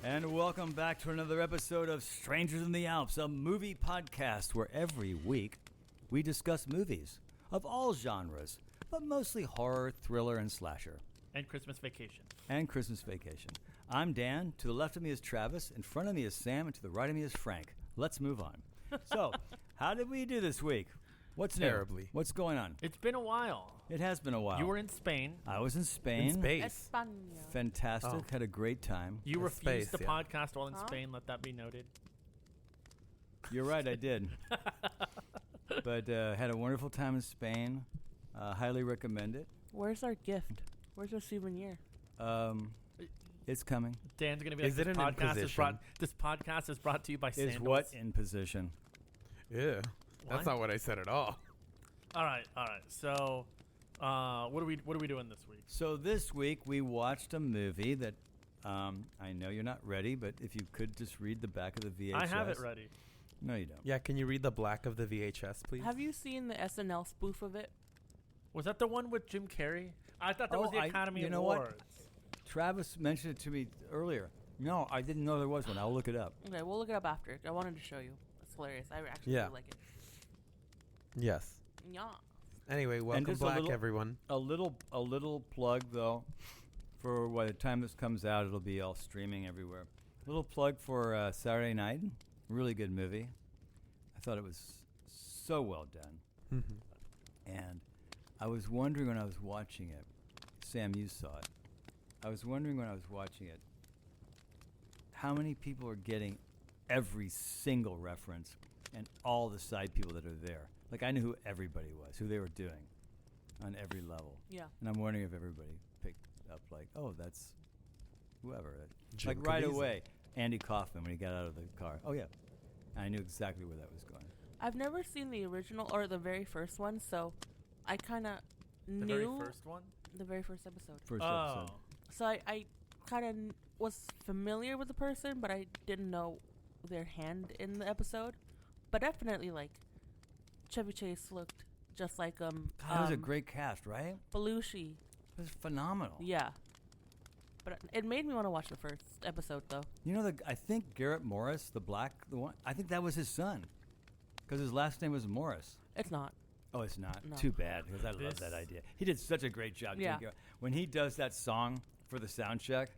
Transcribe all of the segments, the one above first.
And welcome back to another episode of Strangers in the Alps, a movie podcast where every week we discuss movies of all genres, but mostly horror, thriller, and slasher. And Christmas Vacation. I'm Dan. To the left of me is Travis. In front of me is Sam. And to the right of me is Frank. Let's move on. So, how did we do this week? What's new? Terribly. What's going on? It's been a while. It has been a while. You were in Spain. I was in Spain. In space. España. Fantastic. Oh. Had a great time. You refused space, the podcast while in Spain. Let that be noted. You're right, I did. But had a wonderful time in Spain. Highly recommend it. Where's our gift? Where's our souvenir? It's coming. Dan's going to be Is like, it this podcast is brought to you by Is Sandals. what in position? Yeah. What? That's not what I said at all. All right. So, what are we doing this week? So this week we watched a movie that I know you're not ready, but if you could just read the back of the VHS. I have it ready. No, you don't. Yeah, can you read the black of the VHS, please? Have you seen the SNL spoof of it? Was that the one with Jim Carrey? I thought that was the Academy you know Awards. what? Travis mentioned it to me earlier. No, I didn't know there was one. I'll look it up. Okay, we'll look it up after. I wanted to show you. It's hilarious. I actually really like it. Yes. Yeah. Anyway, welcome just back, everyone. A little plug though, for by the time this comes out, it'll be all streaming everywhere. A little plug for Saturday Night. Really good movie. I thought it was so well done. Mm-hmm. And I was wondering when I was watching it, Sam, you saw it. I was wondering when I was watching it, how many people are getting every single reference and all the side people that are there. Like, I knew who everybody was, who they were doing on every level. Yeah. And I'm wondering if everybody picked up, like, oh, that's whoever. Jim Like, right Caviezel. away, Andy Kaufman, when he got out of the car. Oh, yeah. I knew exactly where that was going. I've never seen the original or the very first one, so I kind of knew. The very first one? The very first episode. First episode. So I kind of was familiar with the person, but I didn't know their hand in the episode. But definitely, like, Chevy Chase looked just like God, that was a great cast, right? Belushi. It was phenomenal. Yeah. But it made me want to watch the first episode, though. You know, I think Garrett Morris, the one, I think that was his son. Because his last name was Morris. It's not. Oh, it's not? No. Too bad, because I love that idea. He did such a great job. Yeah. When he does that song for the sound check,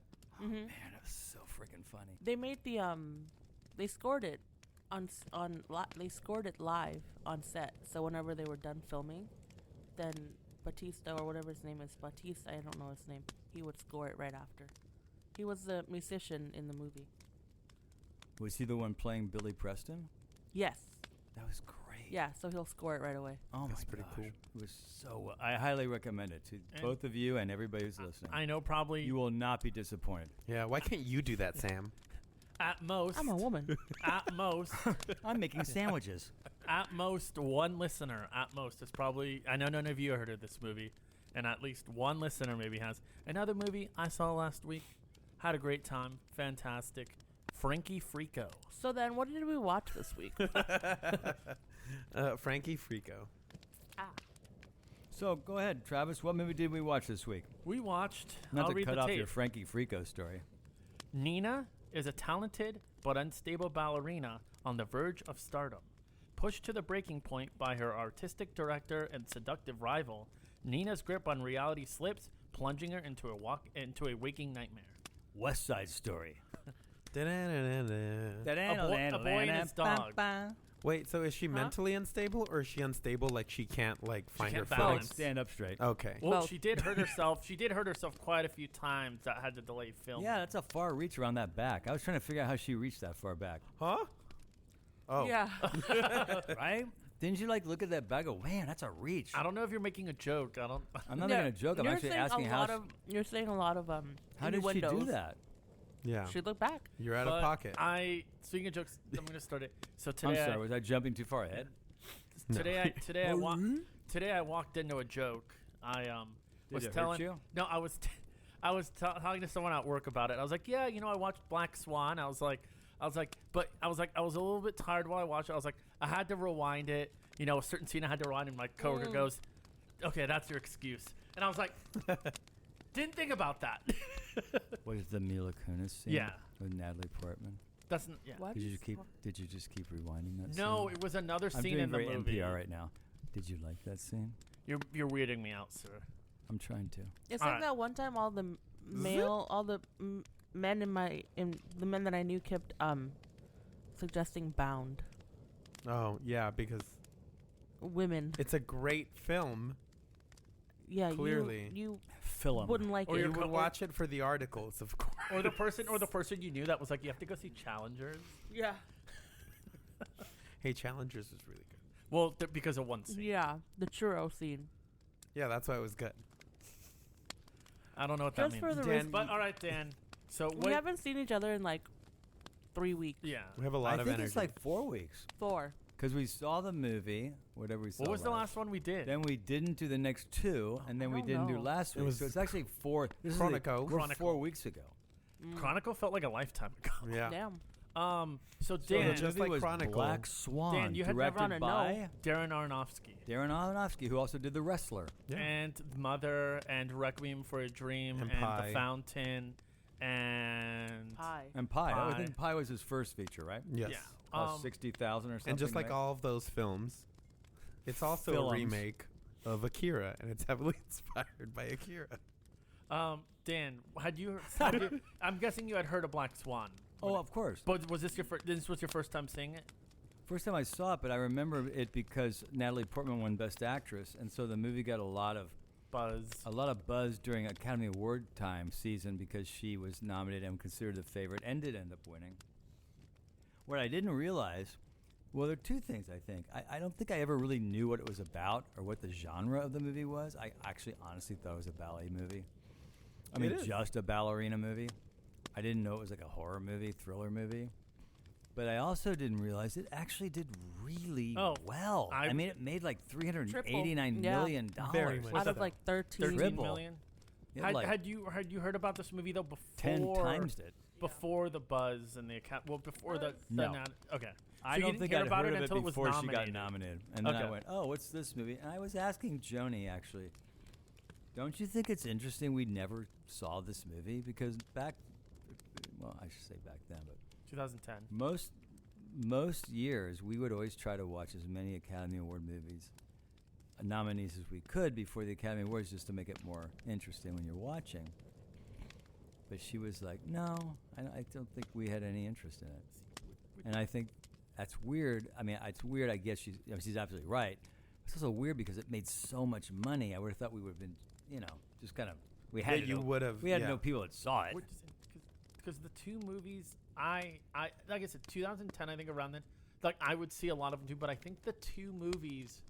oh, man, it was so freaking funny. They made the, they scored it they scored it live on set. So whenever they were done filming, then Batista, or whatever his name is, Batista, I don't know his name, he would score it right after. He was the musician in the movie. Was he the one playing Billy Preston? Yes. That was great. Yeah, so he'll score it right away. Oh, That's my pretty gosh. cool. It was so well. I highly recommend it to both of you and everybody who's listening. I know probably You will not be disappointed. Yeah, why can't you do that, Sam? at most. I'm a woman. At most. I'm making sandwiches. At most, one listener, at most, is probably... I know none of you heard of this movie, and at least one listener maybe has. Another movie I saw last week, had a great time, fantastic, Frankie Frico. So then, what did we watch this week? Frankie Frico. So go ahead, Travis. What movie did we watch this week? We watched... Not I'll to read cut the off tape. your Frankie Frico story. Nina is a talented but unstable ballerina on the verge of stardom. Pushed to the breaking point by her artistic director and seductive rival, Nina's grip on reality slips, plunging her into a waking nightmare. West Side Story. A boy and his dog. Wait, so is she mentally unstable, or is she unstable like she can't find her can't footing? balance. Stand up straight. Okay. Well, Both. she did hurt herself. She did hurt herself quite a few times. That had to delay film. Yeah, that's a far reach around that back. I was trying to figure out how she reached that far back. Huh? Oh. Yeah. Right? Didn't you look at that bag and go, man, that's a reach? I don't know if you're making a joke. I don't. I'm not making a joke. I'm You're actually saying asking you're saying a lot of how did she do innuendos. that? Yeah. She looked back. You're out But of pocket. Speaking of jokes, I'm going to start it. So I'm today, sorry, was I jumping too far ahead? today I walked into a joke. I was it hurt telling you? No, I was talking to someone at work about it. I was like, yeah, I watched Black Swan. I was like, I was a little bit tired while I watched it. I was like, I had to rewind it. A certain scene I had to rewind, and my coworker goes, okay, that's your excuse. And I was like, Didn't think about that. Was the Mila Kunis scene? Yeah. With Natalie Portman. Yeah. Why Did do you keep? Did you just keep rewinding that? No, scene? it was another I'm scene doing in the very movie. NPR right now. Did you like that scene? You're weirding me out, sir. I'm trying to. It's All like right. that one time all the men in the men that I knew kept suggesting Bound. Oh yeah, because Women. it's a great film. Yeah, Clearly. you Film. wouldn't like Or it. you're You would watch it for the articles, of course. Or the person you knew that was like, you have to go see Challengers. Yeah. Hey, Challengers was really good. Well, because of one scene. Yeah, the churro scene. Yeah, that's why it was good. I don't know what Just that for means. the Dan, But all right, Dan. So We haven't seen each other in like 3 weeks. Yeah. We have a lot I of think energy. it's like 4 weeks 4. because we saw the movie, whatever we saw. What was the last one we did? Then we didn't do the next 2, and then I we don't didn't do know. last It week. was So it's actually 4. This is Chronico. we're Chronicle. 4 weeks ago. Chronicle felt like a lifetime ago. Yeah. Damn. So So Dan, the just movie like was Chronicle. Black Swan, Dan, you had never directed wanna by know. Darren Aronofsky, Darren Aronofsky, who also did The Wrestler. Yeah. and Mother, and Requiem for a Dream, And and Pi. The Fountain, and Pie. And Pi. I Pi. think Pi was his first feature, right? Yes. yeah, Cost 60,000 or something. And just like right? all of those films, it's also Films. a remake of Akira, and it's heavily inspired by Akira. Dan, I'm guessing you had heard of Black Swan. Oh, of course. But was this This was your first time seeing it? First time I saw it, but I remember it because Natalie Portman won Best Actress, and so the movie got a lot of Buzz. during Academy Award time season because she was nominated and considered the favorite and did end up winning. What I didn't realize, well, there are 2 things I think. I don't think I ever really knew what it was about or what the genre of the movie was. I actually honestly thought it was a ballet movie. I mean, It is. just a ballerina movie. I didn't know it was like a horror movie, thriller movie. But I also didn't realize it actually did really well. I mean, it made like $389 million. Very much. Out of so. like 13. 13 Triple. million. It had like Had you heard about this movie though before 10 times it. before the buzz and the before the No. okay. I So you don't didn't think hear I'd about heard it of it until it was before she got nominated. nominated. And then I Okay. went, oh, what's this movie? And I was asking Joni, actually, don't you think it's interesting we never saw this movie? Because well, I should say back then, but 2010. most years we would always try to watch as many Academy Award movies, nominees as we could before the Academy Awards just to make it more interesting when you're watching. But she was like, no, I don't think we had any interest in it. And I think that's weird. I mean, it's weird. I guess she's absolutely right. It's also weird because it made so much money. I would have thought we would have been, just kind of we had That to you know, would have. we had to know people that saw it. Because the 2 movies, I like I said, 2010, I think around then, like I would see a lot of them too. But I think the 2 movies,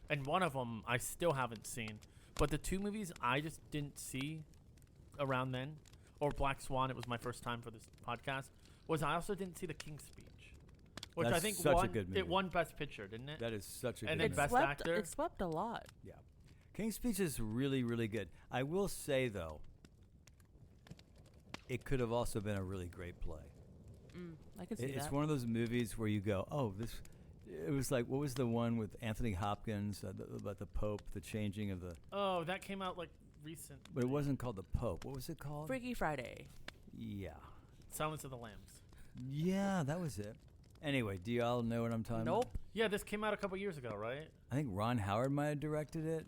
and one of them I still haven't seen, but the 2 movies I just didn't see around then, or Black Swan. It was my first time for this podcast. Was I also didn't see The King's Speech, which I That's think such a won. good movie. It won Best Picture, didn't it? That is such a And good then movie. Best Actor? It swept a lot. Yeah. King's Speech is really, really good. I will say, though, it could have also been a really great play. I could see It's that. one of those movies where you go, oh, this. It was like, what was the one with Anthony Hopkins about the Pope, the changing of the. Oh, that came out like recent. But it wasn't called the Pope. What was it called? Freaky Friday. Yeah. Silence of the Lambs. Yeah, that was it. Anyway, do y'all know what I'm talking about? Nope. Yeah, this came out a couple years ago, right? I think Ron Howard might have directed it.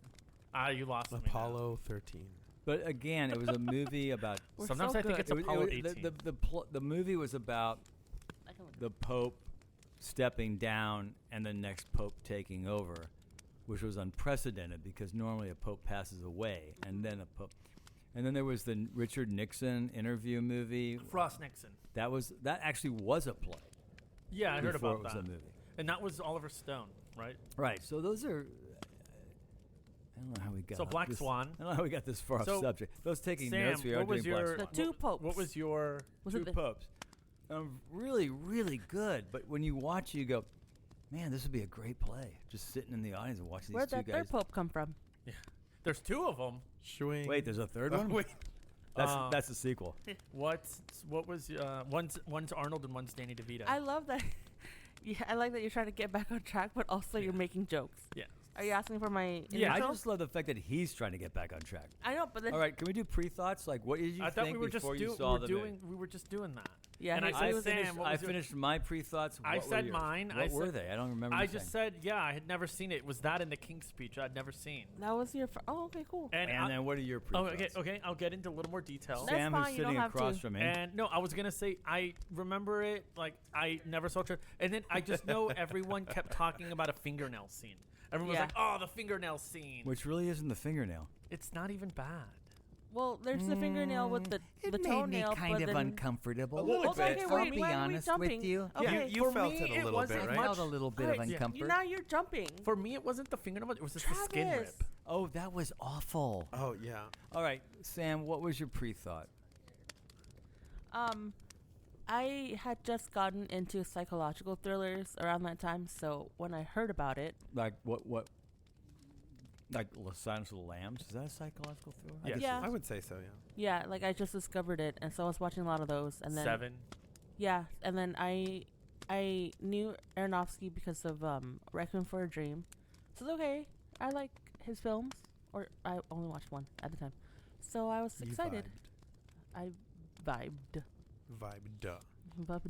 You lost me now. Apollo 13. But again, it was a movie about. We're Sometimes so I think good. it's Apollo 18. The movie was about I can look the Pope stepping down and the next Pope taking over, which was unprecedented because normally a Pope passes away and then a Pope. And then there was the Richard Nixon interview movie. Frost Nixon. That actually was a play. Yeah, I heard before about it was that. a movie. And that was Oliver Stone, right? Right. So those are. I don't know how we got. So Black this, Swan. I don't know how we got this far So, off subject. Those taking Sam, notes. We are what was doing Black your Swan. The 2 popes. What was your Was Two it the popes. Really, really good. But when you watch, you go, man, this would be a great play. Just sitting in the audience and watching Where'd these two that guys. third pope come from? There's 2 of them. Swing. Wait, there's a third Oh, one. wait. That's the sequel. What was one's Arnold and one's Danny DeVito. I love that. Yeah, I like that you're trying to get back on track, but also you're making jokes. Yeah. Are you asking for my Yeah, I intro? just love the fact that he's trying to get back on track. I know, but then All right, can we do pre-thoughts? Like, what did you I thought think we were just before you saw the movie? we were just doing that. yeah, and he- I he said, was- Sam, what I was your- finished my pre-thoughts. I What were said yours? mine. What I were said- they? I don't remember. I you just saying. said, yeah, I had never seen it. It was that in the King's Speech I'd never seen. that was your. Oh, okay, cool. And, And then what are your oh, pre-thoughts? okay. I'll get into a little more detail. That's Sam, fine, who's you don't sitting have across to. from me. And no, I was gonna say I remember it like I never saw it, and then I just know everyone kept talking about a fingernail scene. Everyone Yeah. was like, "Oh, the fingernail scene." Which really isn't the fingernail. It's not even bad. Well, there's the fingernail with the toenail, but then uncomfortable. A little okay, bit. okay, wait, why are we jumping? Okay, You for felt me, it a it little wasn't bit, much- right? Felt a little bit Alright, of yeah. uncomfort. now you're jumping. For me, it wasn't the fingernail; it was just the skin Travis. rip. Oh, that was awful. Oh yeah. All right, Sam, what was your pre-thought? I had just gotten into psychological thrillers around that time, so when I heard about it, Like what? Like Silence of the Lambs? Is that a psychological thriller? I Yes. guess Yeah. it I is. would say so. Yeah. yeah, like I just discovered it, and so I was watching a lot of those, and then 7. yeah, and then I knew Aronofsky because of Requiem for a Dream, so it's okay. I like his films, or I only watched one at the time, so I was You excited. I vibed. Vibe. Duh.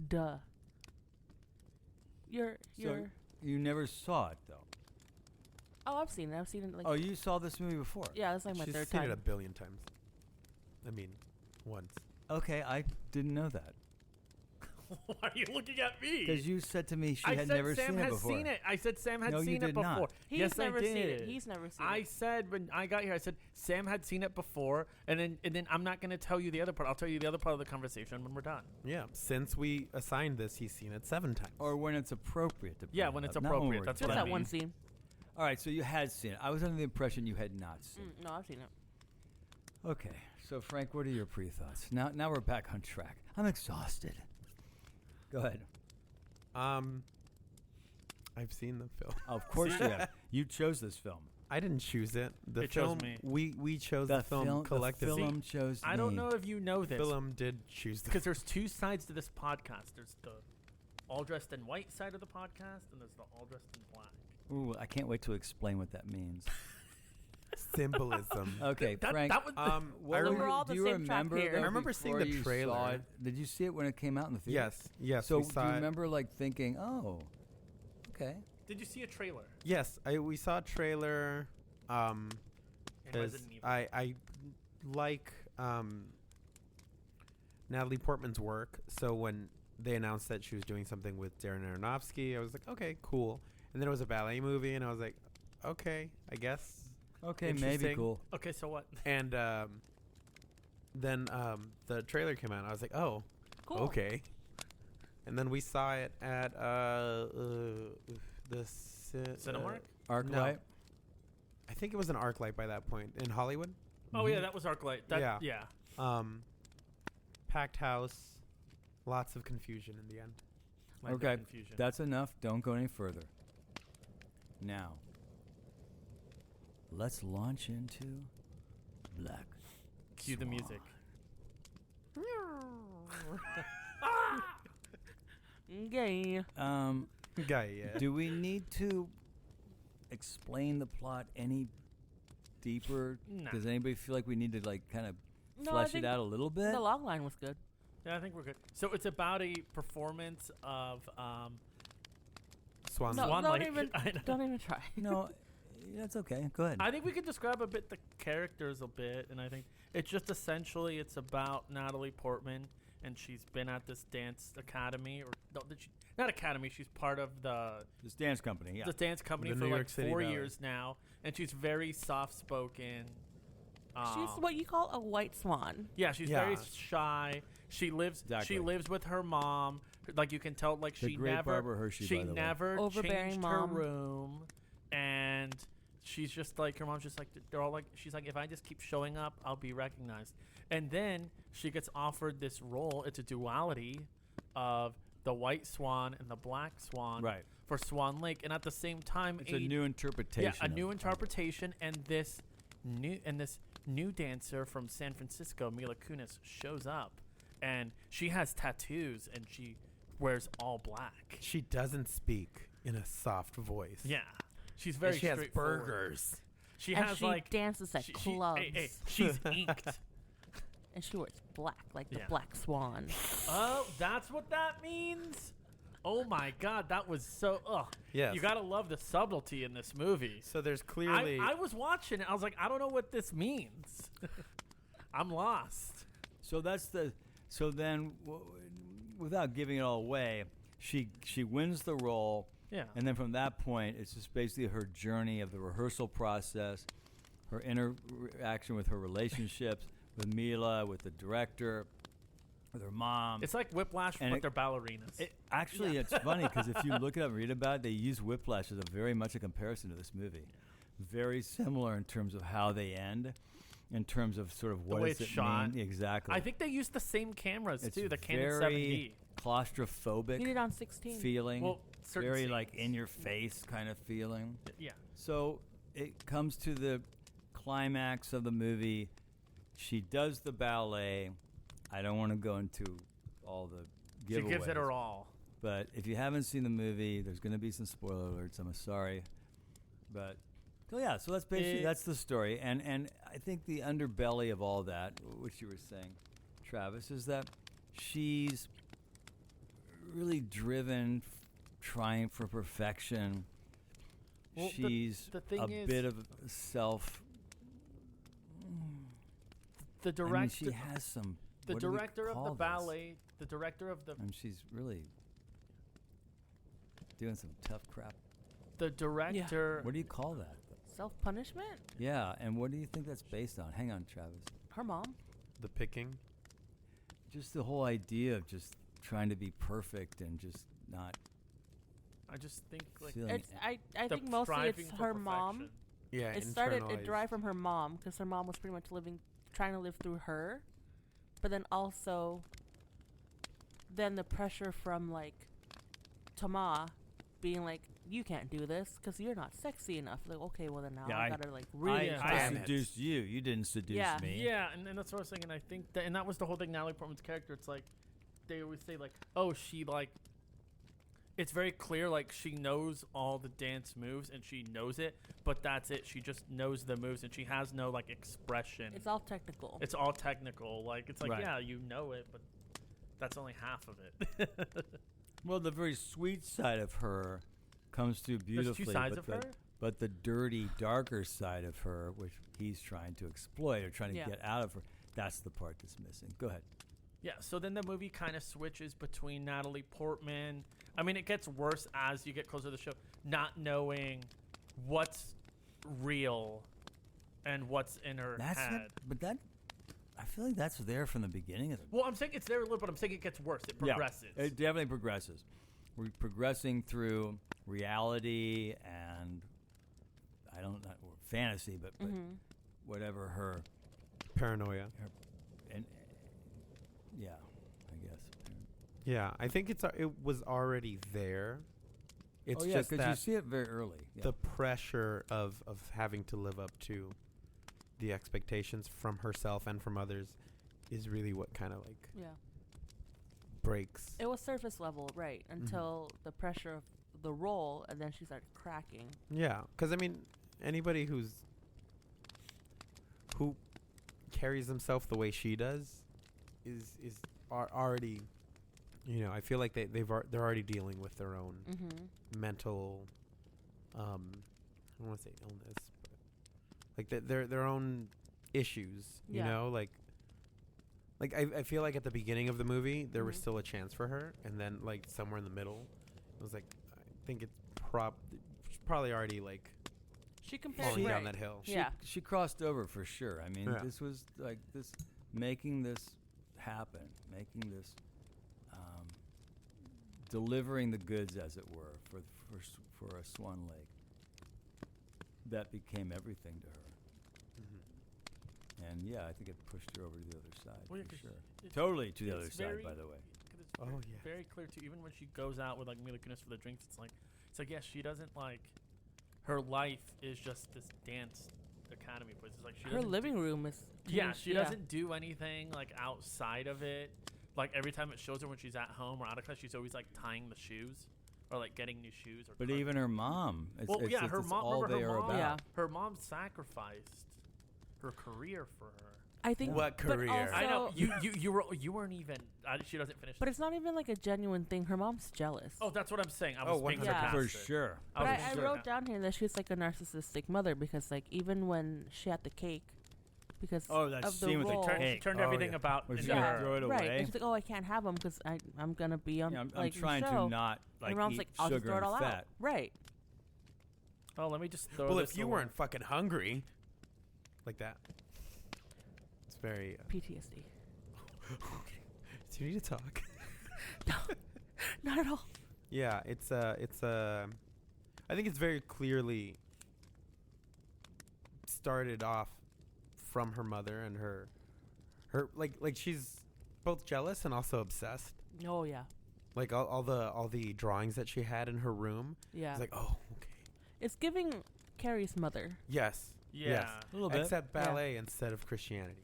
Duh. You're. You never saw it though. Oh, I've seen it. I've seen it like. Oh, you saw this movie before? Yeah, that's like my She's third seen time. it a billion times. I mean, once. Okay, I didn't know that Why are you looking at me? because you said to me she I had said never Sam seen it has before. seen it. I said Sam had No, you seen it did before. not. He's yes, never I did. seen it. He's never seen I it. said when I got here, I said Sam had seen it before, and then I'm not going to tell you the other part. I'll tell you the other part of the conversation when we're done. Yeah. Since we assigned this, he's seen it 7 times. Or when it's appropriate to. Yeah, bring when it it's up, not when appropriate, we're that's Just what I that done. one mean. scene. All right, so you had seen it. I was under the impression you had not seen it. No, I've seen it. Okay, so Frank, what are your pre-thoughts? Now we're back on track. I'm exhausted. Go ahead. I've seen the film. Of course you have. You chose this film. I didn't choose it. The It chose film. me. We chose the film collectively. The film chose I don't me. know if you know this, Film did choose the. because there's two sides to this podcast. There's the all dressed in white side of the podcast, and there's the all dressed in black. Ooh, I can't wait to explain what that means. Symbolism. Okay, Frank. That was what I were remember- We're you- all do the you same track remember? here. though, I remember seeing before the you trailer. saw it- did you see it when it came out in the theater? Yes. So we do saw you it. remember like thinking, oh, okay. Did you see a trailer? Yes, we saw a trailer. In 'Cause Resident Evil? I like Natalie Portman's work. So when they announced that she was doing something with Darren Aronofsky, I was like, okay, cool. And then it was a ballet movie, and I was like, okay, I guess. Okay, maybe Interesting. cool. Okay, so what? And then the trailer came out. I was like, oh, Cool. okay. And then we saw it at the Cinemark? Arclight. I think it was an ArcLight by that point in Hollywood. Oh yeah, that was ArcLight. That, Yeah. yeah. Packed house, lots of confusion in the end. Like Okay, that confusion. that's enough. Don't go any further. Now, let's launch into Black. Cue the Swan. music. Gay. Guy, yeah. Do we need to explain the plot any deeper? Nah. Does anybody feel like we need to like kind of No, I flesh it think out a little bit? The log line was good. Yeah, I think we're good. So it's about a performance of Swan. No, Swan don't Lake. even- I know. Don't even try. No, that's okay. Go ahead. I think we could describe a bit the characters a bit, and I think it's just essentially it's about Natalie Portman, and she's been at this dance academy, or no, not academy. She's part of This dance company, yeah. the dance company The for New like York City 4 Ballet. years now, and she's very soft spoken. She's what you call a white swan. Yeah, she's Yeah. very shy. She lives. Exactly. She lives with her mom. Like you can tell, like The she great never. Barbara Hershey, she by the way. never Overbearing changed mom. her room, and she's just like her mom's just like they're all like she's like if I just keep showing up, I'll be recognized. And then she gets offered this role. It's a duality of the white swan and the black swan Right. for Swan Lake, and at the same time, It's a new interpretation. yeah, a new of it. interpretation, and this new dancer from San Francisco, Mila Kunis, shows up, and she has tattoos, and she wears all black. She doesn't speak in a soft voice. Yeah, She's very And she has straightforward. burgers. She and has she like dances at clubs. she's inked. And she wears black, like the Yeah. Black Swan. Oh, that's what that means? Oh my god, that was so Yes. You gotta love the subtlety in this movie. So there's clearly. I was watching it, I was like, I don't know what this means. I'm lost. So that's the. So then, without giving it all away, she wins the role, Yeah. and then from that point, it's just basically her journey of the rehearsal process, her interaction with her relationships with Mila, with the director, with her mom. It's like Whiplash, And but they're ballerinas. Actually, it's funny because if you look it up and read about it, they use Whiplash as very much a comparison to this movie. Very similar in terms of how they end, in terms of sort of what way does it's it shot. mean. Exactly. I think they used the same cameras it's too, the Canon very 7D. claustrophobic He did on 16. feeling. Well, certain very scenes. like in your face kind of feeling. Yeah. So it comes to the climax of the movie. She does the ballet. I don't want to go into all the giveaways. She gives it her all. But if you haven't seen the movie, there's going to be some spoiler alerts. I'm sorry. But so yeah, so that's basically that's the story. And I think the underbelly of all that, which you were saying, Travis, is that she's really driven, trying for perfection. Well, She's the thing a is- bit of self. The I mean, director, she has some. the what do we director of call the this? ballet, the director of the And she's really doing some tough crap. the director. What do you call that? Self-punishment? Yeah, and what do you think that's based on? Hang on, Travis. Her mom? the picking. Just the whole idea of just trying to be perfect and just not I just think like feeling. It's I the think mostly striving it's for her mom. perfection. Yeah, It derived from her mom because her mom was pretty much trying to live through her, but then also, then the pressure from like, Tama, being like, you can't do this because you're not sexy enough. Like, okay, well then now Yeah, I I- gotta like really. I Damn it. seduced you. You didn't seduce Yeah. me. Yeah, and that's what I was thinking. I think that, and that was the whole thing. Natalie Portman's character. It's like they always say like, oh, she like. It's very clear, like she knows all the dance moves and she knows it, but that's it. She just knows the moves and she has no like expression. It's all technical. It's all technical. Like it's like Right. yeah, you know it, but that's only half of it. Well, the very sweet side of her comes through There's beautifully. two sides but of the, her. But the dirty, darker side of her, which he's trying to exploit or trying to Yeah. get out of her, that's the part that's missing. Go ahead. Yeah, so then the movie kind of switches between Natalie Portman. I mean, it gets worse as you get closer to the show, not knowing what's real and what's in her That's head. it. But that, I feel like that's there from the beginning of the Well, I'm saying it's there a little, but I'm saying it gets worse. It progresses. Yeah, it definitely progresses. We're progressing through reality and I don't know fantasy, but Mm-hmm. whatever her Paranoia. and yeah, I guess. Yeah, I think it was already there. It's oh yeah, just because you that see it very early. Yeah. the pressure of having to live up to the expectations from herself and from others is really what kind of like Yeah. breaks. It was surface level, right? Until the pressure of the role, and then she started cracking. Yeah, because I mean, anybody who carries himself the way she does is already, you know, I feel like they're already dealing with their own Mm-hmm. mental, I don't want to say illness, but like their own issues. You Yeah. know, like I feel like at the beginning of the movie there was Mhm. still a chance for her, and then like somewhere in the middle, it was like I think it's probably already like She compared falling right. down that hill. She, Yeah. she crossed over for sure. I mean, Yeah. this was like this, making this happen, making this, delivering the goods, as it were, for a Swan Lake. That became everything to her. Mhm. And yeah, I think it pushed her over to the other side Well, yeah, for 'cause sure. it's- Totally to the other it's side, very- by the way. 'Cause it's Oh, very, yeah. very clear too. Even when she goes out with like Mila Kunis for the drinks, it's like yes, she doesn't like her life is just this dance academy place. It's like she Her doesn't living room is. Yeah, changed, she doesn't do anything like outside of it. Like every time it shows her when she's at home or out of class, she's always like tying the shoes. or like getting new shoes or. But car- even her mom. It's, well, it's, yeah, it's, her it's mom. all Remember they her are mom? about. Yeah. Her mom sacrificed her career for her. I think. What but career? also- I know you weren't even. She doesn't finish. But it's not even like a genuine thing. Her mom's jealous. Oh, that's what I'm saying. I Oh, was being 100%. Yeah. For sarcastic. sure. But was I being wrote sarcastic. down here that she's like a narcissistic mother because like even when she had the cake, because Oh, that of the scene with the role, She cake. turned Oh, everything yeah. about Was she into gonna her. throw it right. away? And she's like, oh, I can't have them because I'm gonna be on Yeah, I'm like the trying show. to not And like her mom's eat like, I'll just sugar throw it all and out. fat. Right. Oh, let me just throw Well, this if you away. weren't fucking hungry, like that, it's very. PTSD. Do you need to talk? Not at all. Yeah, it's I think it's very clearly started off from her mother and her like she's both jealous and also obsessed. Oh yeah. Like all the drawings that she had in her room. Yeah. It's like, oh, okay. It's giving Carrie's mother, Yes. Yeah. Yes. A little bit. Except ballet instead of Christianity.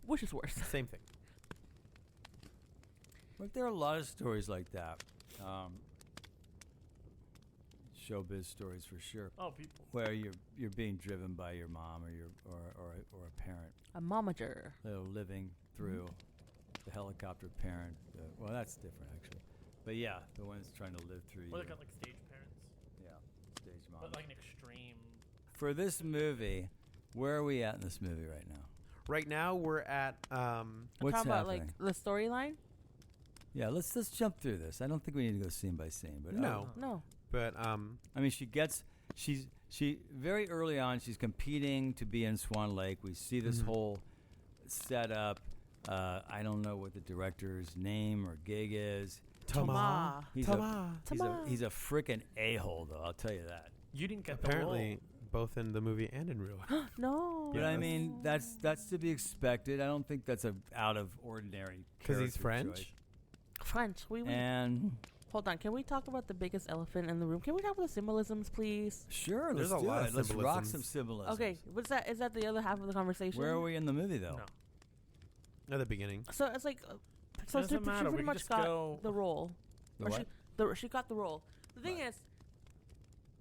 which is worse. Same thing. But there are a lot of stories like that. Showbiz stories for sure, Oh, people. where you're being driven by your mom or your or a parent. A momager. They're living through the helicopter parent. Well, that's different actually. But yeah, the ones trying to live through Well, you. they got like stage parents, Yeah, stage mom. but like an extreme. For this movie, where are we at in this movie right now? Right now we're at I'm What's talking about happening? like the storyline. Yeah, let's jump through this. I don't think we need to go scene by scene, but No. No. but I mean, she very early on. She's competing to be in Swan Lake. We see this Mhm. whole setup. I don't know what the director's name or gig is. Tama. He's Tama. He's a freaking a-hole, though. I'll tell you that. You didn't get Apparently both in the movie and in real life. No. But Yeah. I mean, that's to be expected. I don't think that's a out of ordinary. Because he's character French? choice. French. And Hold on. Can we talk about the biggest elephant in the room? Can we talk about the symbolisms, please? sure, There's let's a do lot it. of Let's rock symbolisms. some symbolism. Okay. What's that? Is that the other half of the conversation? Where are we in the movie, though? No. At the beginning. So it's like, so Doesn't she matter, we pretty can much just got go- the role. The Or what? she got the role. The thing Right. is,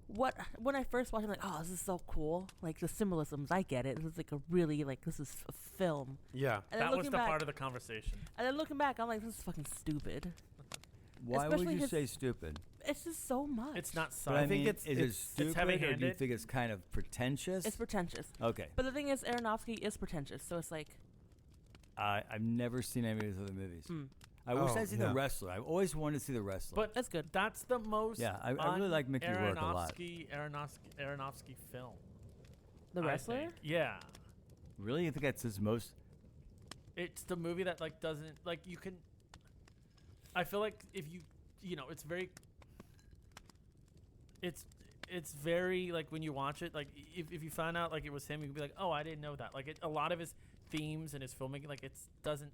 when I first watched it, I'm like, oh, this is so cool. Like the symbolisms, I get it. This is like a really this is a film. Yeah. And then That was looking the back, part of the conversation. and then looking back, I'm like, this is fucking stupid. Why would especially you his- say stupid? It's just so much. It's not But subtle. I think mean, it's- is it it's stupid, or do you heavy-handed. think it's kind of pretentious? It's pretentious. Okay. But the thing is, Aronofsky is pretentious, so it's like, I've never seen any of his other movies. I wish Oh, I'd seen yeah. The Wrestler. I've always wanted to see The Wrestler. But that's good. that's the most. Yeah, I really like Mickey Rourke a lot. Aronofsky film. The I Wrestler? think. Yeah. Really, you think that's his most? It's the movie that like doesn't like you can. I feel like if it's very. It's very like when you watch it, like if you find out like it was him, you could be like, oh, I didn't know that. Like a lot of his themes and his filmmaking, like it doesn't.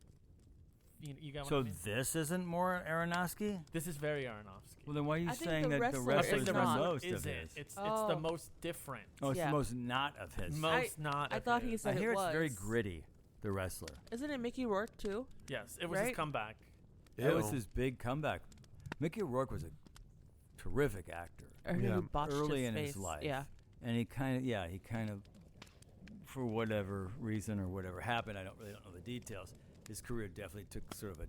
You got what So I mean? this isn't more Aronofsky? This is very Aronofsky. Well, then why are you I think saying The that The Wrestler I Wrestler think is the the not. Wrestler most of isn't. his? It's the Oh. most different. Oh, it's Yeah. the most not of his. Most not. I of thought his. he said I hear it it's very was. gritty, The Wrestler. Isn't it Mickey Rourke too? Yes, it was his Right? comeback. That was Ew. his big comeback. Mickey Rourke was a terrific actor Or Yeah. he botched early his in face. his life. Yeah. And he kind of, for whatever reason or whatever happened, I don't know the details. His career definitely took sort of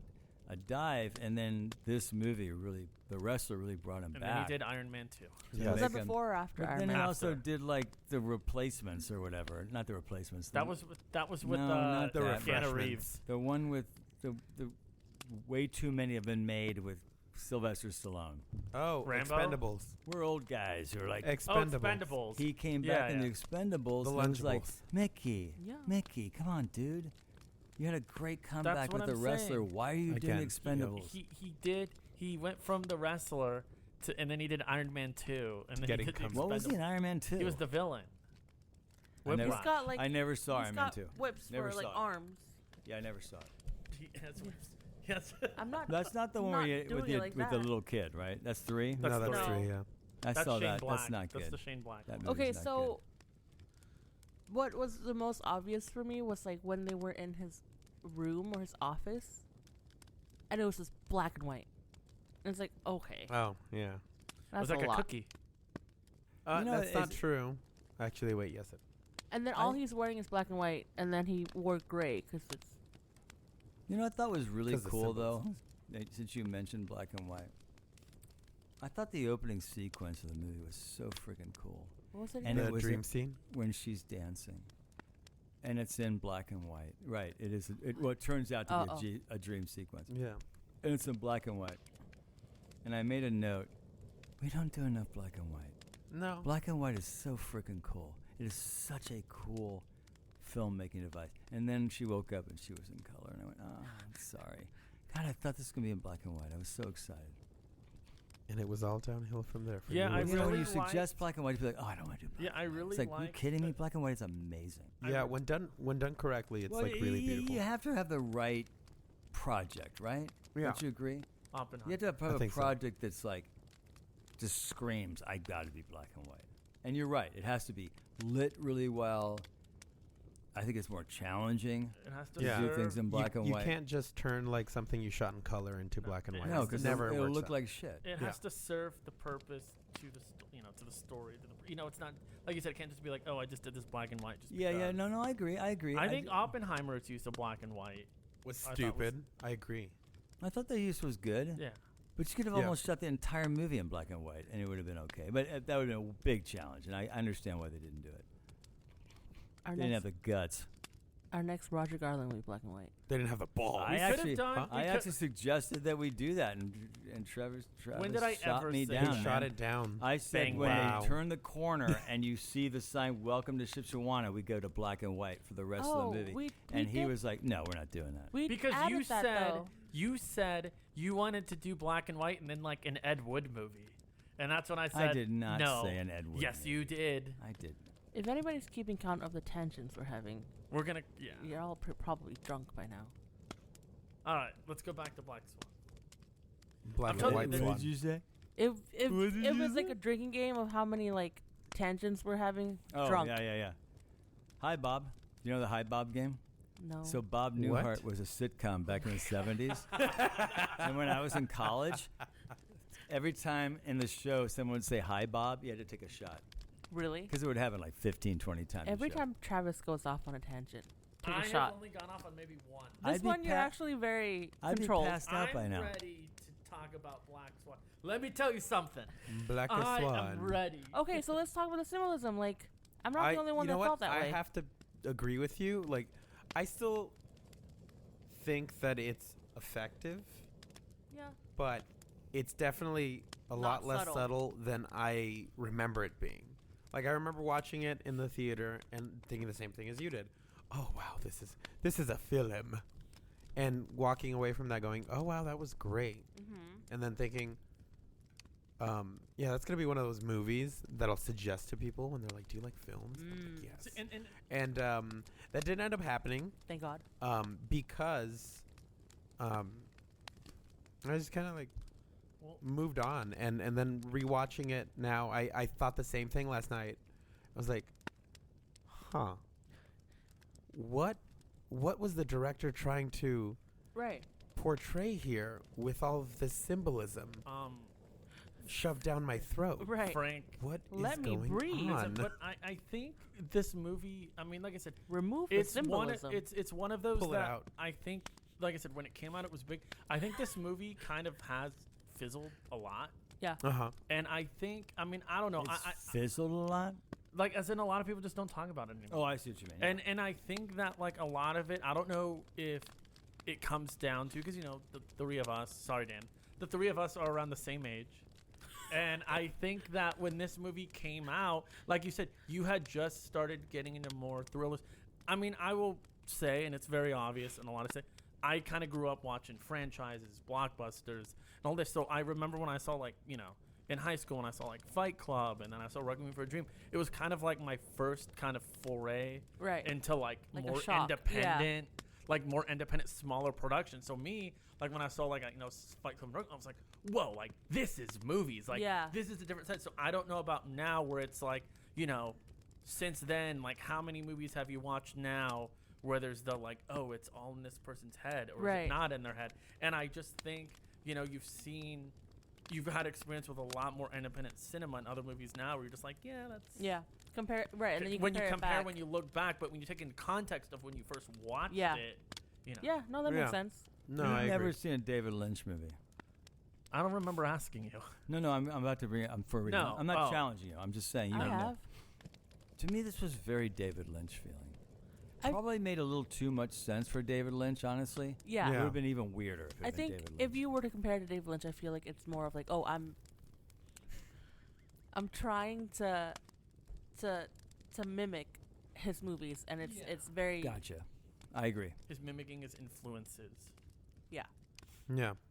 a dive, and then this movie really, The Wrestler really brought him And back. then he did Iron Man 2. Yeah. Was make that him- before or after But Iron then Man? he also After. did like The Replacements or whatever. Not The Replacements. That was with No, not The that. Keanu Refreshments. Reeves. the one with the way too many have been made with Sylvester Stallone. Oh, Rambo? Expendables. We're old guys who are like, Expendables. Oh, Expendables. he came Yeah, back in yeah. the Expendables The and it was like, Lunchables. Yeah. Mickey, come on, dude. You had a great comeback what with The I'm Wrestler. saying. Why are you doing Again, Expendables? He went from The Wrestler to, and then he did Iron Man 2, and then getting he did come- What was he in Expendables. Iron Man 2? He was the villain. I never- He's Whiplash. got like I never saw he's Iron Man got 2. whips Never for like saw it. arms. Yeah, I never saw it. He has whips. Yes. I'm not. That's not the I'm one not where you, doing with, it the, like with the that. little kid, right? That's 3? That's no, that's the- three. Yeah. I That's saw Shane that. Black. That's not That's good. the Shane Black. That one. Okay, movie's not so what was the most obvious for me was like when they were in his room or his office, and it was just black and white. And it's like, okay, Oh, yeah. It that's was like a a lot. cookie. You know, That's not it's- true. Actually, wait, yes. And then all he's wearing is black and white, and then he wore gray because it's. You know what I thought was really 'Cause the cool, symbols. though? Since you mentioned black and white. I thought the opening sequence of the movie was so freaking cool. What was it? And The it was dream a- scene? When she's dancing. And it's in black and white. Right. It is. It turns out to be a dream sequence. Yeah. And it's in black and white. And I made a note. We don't do enough black and white. No. Black and white is so freaking cool. It is such a cool filmmaking device. And then she woke up and she was in color. And I went, oh, I'm sorry. God, I thought this was going to be in black and white. I was so excited. And it was all downhill from there. For Yeah, you. I You know, when really you suggest liked- black and white, you'd be like, oh, I don't want to do black Yeah, I and white. really It's like, you liked kidding me? that- Black and white is amazing. Yeah, when done correctly, it's Well, like really beautiful. You have to have the right project, right? Yeah. Don't you agree? Oppenheimer. You have to have a think so. project that's like, just screams, I got to be black and white. And you're right. It has to be lit really well. I think it's more challenging. It has to to Yeah. do serve, things in black and you white. can't just turn like something you shot in color into black and It white. No, has because to never it'll works look out. like shit. It Yeah. has to serve the purpose to the to the story. It's not like you said. It can't just be like, oh, I just did this black and white. Just Yeah, because. no, I agree. I think Oppenheimer's use of black and white. was I thought stupid. I agree. I thought the use was good. Yeah. But you could have Yeah. almost shot the entire movie in black and white, and it would have been okay. But that would have been a big challenge, and I understand why they didn't do it. Our They didn't have next, the guts. our next Roger Garland will be black and white. They didn't have the balls. I We could have actually, done- we I could- actually suggested that we do that, and Travis did I shot ever me say down. that? He shot man. it down. I said Bang, when wow. they turn the corner and you see the sign "Welcome to Swanna," we go to black and white for the rest of the movie. we And he did- was like, "No, we're not doing that." we Because added you that, said though. you said you wanted to do black and white and then like an Ed Wood movie, and that's when I said I did not no. say an Ed Wood Yes, movie. you did. I did. If anybody's keeping count of the tensions we're having, We're gonna you're all probably drunk by now. All right, let's go back to Black Swan. Black I'm and telling white you, What swan. did you say? If What did it you was like say? a drinking game of how many like tangents we're having, Oh, drunk. yeah. Hi, Bob. You know the Hi, Bob game? No. So Bob What? Newhart was a sitcom back in the 70s. And when I was in college, every time in the show someone would say, hi, Bob, you had to take a shot. really? Because it would happen like 15, 20 times. Every a show. time Travis goes off on a tangent, take I a have shot. only gone off on maybe one. I'd This be one you're pa- actually very I'd controlled. be passed out I'm by now. ready to talk about Black Swan. Let me tell you something. Black I swan. am ready. Okay, so let's talk about the symbolism. Like, I'm not the only one you know that what? felt that I way. have to agree with you. Like, I still think that it's effective, Yeah. but it's definitely a lot Not less subtle. subtle than I remember it being. Like, I remember watching it in the theater and thinking the same thing as you did. Oh wow, this is a film, and walking away from that going, oh wow, that was great, Mm-hmm. and then thinking, yeah, that's gonna be one of those movies that I'll suggest to people when they're like, do you like films? I'm like, yes. See, and And that didn't end up happening Thank God. because I just kind of like Well- moved on, and then rewatching it now, I thought the same thing last night. I was like, huh, what was the director trying to Right. portray here with all of this symbolism shoved down my throat? Right. Frank. What is Let me going breathe. on? But I think this movie. I mean, like I said, Remove the it's one. symbolism. It's one of those Pull it that out. I think. Like I said, when it came out, it was big. I think this movie kind of has fizzled a lot, yeah. Uh-huh. and I think. I mean, I don't know. It's I fizzled a lot. like as in a lot of people just don't talk about it anymore. Oh, I see what you mean. And I think that like a lot of it, I don't know if it comes down to because the three of us. Sorry, Dan. The three of us are around the same age. And I think that when this movie came out, like you said, you had just started getting into more thrillers. I mean, I will say, and it's very obvious, and a lot of say, I kind of grew up watching franchises, blockbusters, and all this. So I remember when I saw, like, in high school, when I saw, like, Fight Club, and then I saw Requiem for a Dream, it was kind of like my first kind of foray Right. into, like Like a more shock, independent, like more independent, smaller production. So me, like when I saw like Fight Club, I was like, whoa, like this is movies, like Yeah. this is a different side. So I don't know about now where it's like, since then, like how many movies have you watched now where there's the like, oh, it's all in this person's head or is Right. it not in their head? And I just think, you've seen you've had experience with a lot more independent cinema and other movies now where you're just like, yeah, that's... Yeah. Compare right, and then you when compare you it compare back. when you look back, but when you take in context of when you first watched Yeah. it, you know. Yeah, no, that Yeah. makes sense. No, You've I never agree. seen a David Lynch movie. I don't remember asking you. No, I'm about to bring it. I'm for real. No, I'm not oh. challenging you. I'm just saying you I don't know. have. To me, this was very David Lynch feeling. I've- Probably made a little too much sense for David Lynch, honestly. Yeah. It would Yeah. have been even weirder if it I had been think David Lynch. if you were to compare it to David Lynch, I feel like it's more of like, oh, I'm trying to mimic his movies, and it's very Gotcha. I agree. His mimicking his influences. Yeah.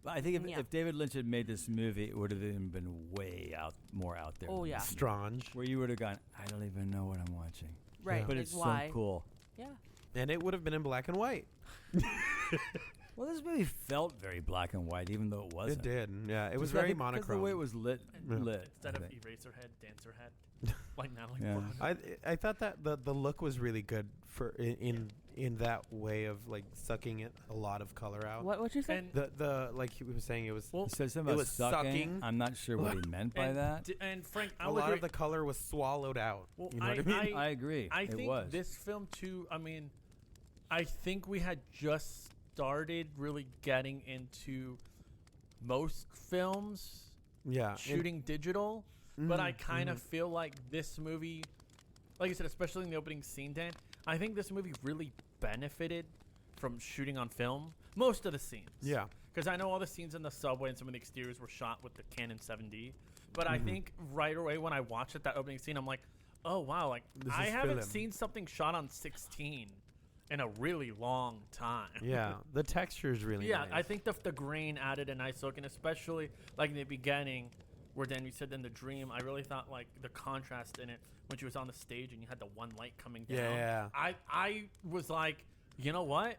But I think Yeah. if David Lynch had made this movie, it would have been way more out there. Oh, than yeah. this. Strange. Where you would have gone, I don't even know what I'm watching. right. But like it's why? so cool. Yeah. And it would have been in black and white. Well, this movie felt very black and white, even though it wasn't. It did. Yeah. It was Just, I very think, 'cause monochrome. the way it was lit. Yeah. Instead I of think. Eraserhead, Dancerhead. Like Natalie Yeah. Portman. I thought that the look was really good for in that way of like sucking it a lot of color out. What you say? And, The like he was saying it was well, He said something It about was sucking. sucking. I'm not sure what he meant by and, that. and Frank, I a will lot agree. of the color was swallowed out. Well, You know what I mean? I agree. I it think was. this film too. I mean, I think we had just started really getting into most films Yeah. shooting digital, but I kind of mhm. feel like this movie, like you said, especially in the opening scene, Dan. I think this movie really benefited from shooting on film. Most of the scenes. Yeah. Because I know all the scenes in the subway and some of the exteriors were shot with the Canon 7D. But I Mhm. think right away when I watched it, that opening scene, I'm like, oh, wow. Like, This I is haven't film. seen something shot on 16 in a really long time. Yeah. The texture is really Yeah, nice. I think the grain added a nice look. And especially, like, in the beginning, where Dan, you said in the dream, I really thought, like, the contrast in it when she was on the stage and you had the one light coming down. Yeah. I was like, you know what?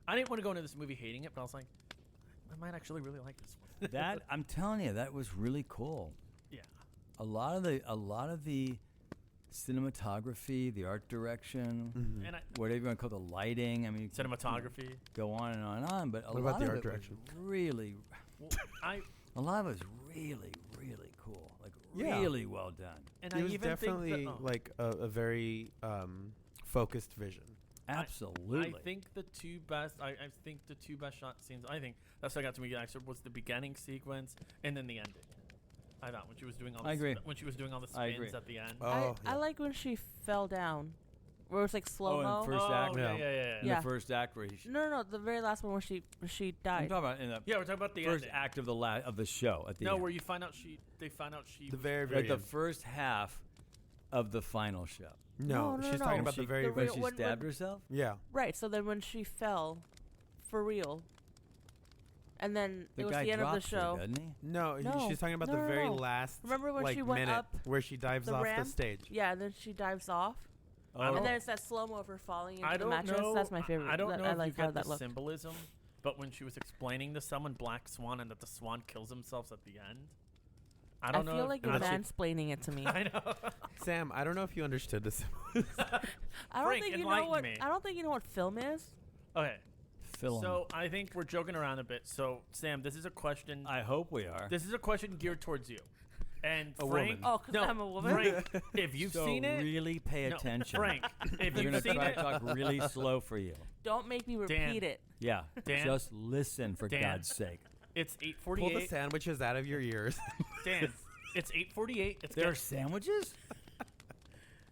I didn't want to go into this movie hating it, but I was like, I might actually really like this one. that I'm telling you, that was really cool. Yeah. A lot of the cinematography, the art direction, Mhm. And I, whatever you want to call the lighting. I mean, you can cinematography. go on and on and on. But What a about lot the of art it direction? was really, Well, a lot of it was really, really cool. Like Yeah. really well done. and It I was even definitely think that, like a very focused vision. Absolutely. I think the two best. I think the two best shot scenes. I think that's what got to me. Actually, was the beginning sequence and then the ending. I thought when she was doing all. I agree. When she was doing all the I spins agree. at the end. Oh, I yeah. like when she fell down, where it's like slow mo. in first act? Yeah, Yeah. yeah. In Yeah. the first act where he No, the very last one where she I'm died. talking about in the Yeah, we're talking about the first ending. act of the show at the No, end. where you find out they found out she. The was- very like very the end. first half of the final show. No, No, she's no. talking When about the she- very the when real- she when- stabbed when- herself. yeah. Right. So then when she fell, for real, and then The it was guy the end of the drops her, show. doesn't he? No, No. she's talking about No, the no, very no. last. Remember when like, she went minute up where she dives the off ramp? the stage? Yeah, and then she dives off, Oh. and then it's that slow mo of her falling into I the don't mattress. know. That's my favorite. I don't That- know I if like you how get that the looked. symbolism, but when she was explaining to someone Black Swan and that the swan kills himself at the end, I don't know. feel if like you're that's- mansplaining it to me. I know. Sam, I don't know if you understood this. I don't Frank, think you know enlighten what. me. I don't think you know what film is. Okay, Film. so I think we're joking around a bit. So Sam, this is a question. I hope we are. This is a question geared towards you. And A Frank, woman. Oh, 'cause no, I'm a woman. Frank, if you've so seen it, really pay no, attention. Frank, if We're you've gonna seen try it, to talk really slow for you. Don't make me Dan. repeat it. Yeah. Dan? Just listen for Dan. God's sake. it's Pull the 8:48. sandwiches out of your ears. Dan, it's 8:48. It's There are get- sandwiches?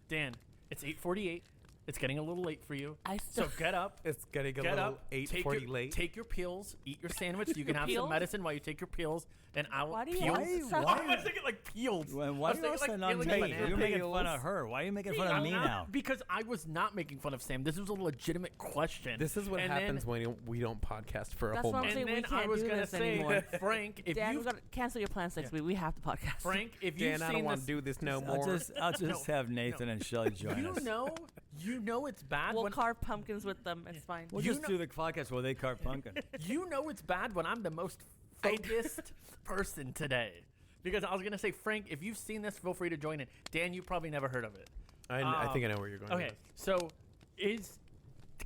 Dan, it's 8:48. It's getting a little late for you. I So still. get up. It's getting a Get little up. 8:40 late. Take your pills. Eat your sandwich. You can have some Peels? medicine while you take your pills. And I will. Why do you peels? always Why- sound- I was thinking like peels. Why I are was you thinking, also like, not peeling me? bananas. You're making fun Peels. of her. Why are you making fun of I'm me not- now? Because I was not making fun of Sam. This was a legitimate question. This is what And happens then- when we don't podcast for a That's whole what I'm month. saying. And we then I can't was do gonna this say, anymore. Frank, if Dan, you, we gotta cancel your plans next week. We have to podcast. Frank, if you've Dan, I seen don't want this, to do this no I'll more. I'll just have Nathan and Shelly join you us. know it's bad We'll when carve pumpkins with them. It's fine. We'll you just know- do the podcast while they carve pumpkin. you know it's bad when I'm the most focused person today. Because I was gonna say, Frank, if you've seen this, feel free to join in. Dan, you probably never heard of it. I think I know where you're going. with Okay, this. so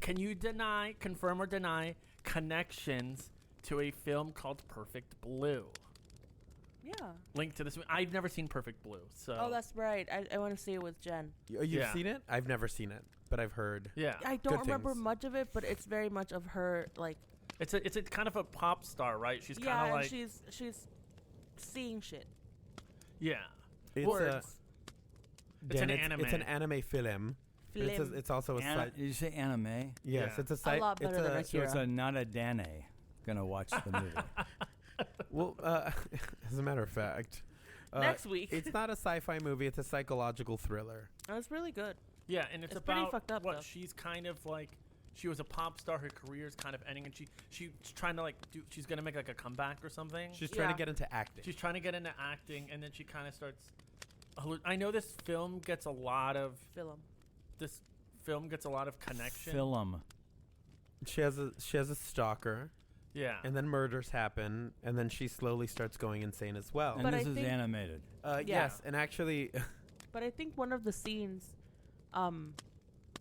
can you confirm or deny connections to a film called Perfect Blue? Yeah. link to this. I've never seen Perfect Blue, so. Oh, that's right. I want to see it with Jen. You've Yeah. seen it? I've never seen it, but I've heard. Yeah. I don't Good remember things. much of it, but it's very much of her, like, It's a kind of a pop star, right? She's kind yeah, of and like. she's seeing shit. Yeah. It's Words. It's an Dan, anime. It's an anime film. But Film. It's also a site. Did you say anime? Yes, Yeah. it's a site. lot better than So it's Akira. a not a Dane gonna watch the movie. Well, as a matter of fact, Next week. it's not a sci-fi movie. It's a psychological thriller. It was really good. Yeah, and it's It's pretty about fucked up, what though. she's kind of like. She was a pop star. Her career's kind of ending, and she's trying to like do. She's gonna make like a comeback or something. She's trying to Yeah. get into acting. She's trying to get into acting, and then she kind of starts. I know this film gets a lot of connection. Film. She has a stalker, Yeah. and then murders happen, and then she slowly starts going insane as well. And But this I is think- animated. Yeah. Yes, and actually, But I think one of the scenes,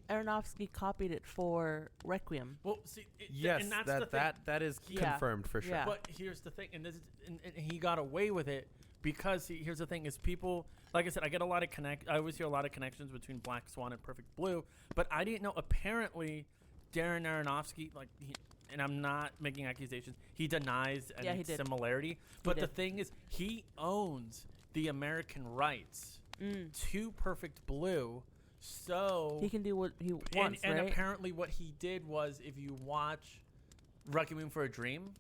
Aronofsky copied it for Requiem. Well, see, yes, and that's the thing. that is Yeah. confirmed for sure. Yeah. But here's the thing, and this is, and he got away with it because here's the thing: is people, like I said, I get a lot of I always hear a lot of connections between Black Swan and Perfect Blue, but I didn't know. Apparently, Darren Aronofsky, and I'm not making accusations, he denies any Yeah, he did. similarity. But the did. thing is, he owns the American rights to Perfect Blue, so He can do what he wants, and right? apparently what he did was, if you watch Requiem for a Dream,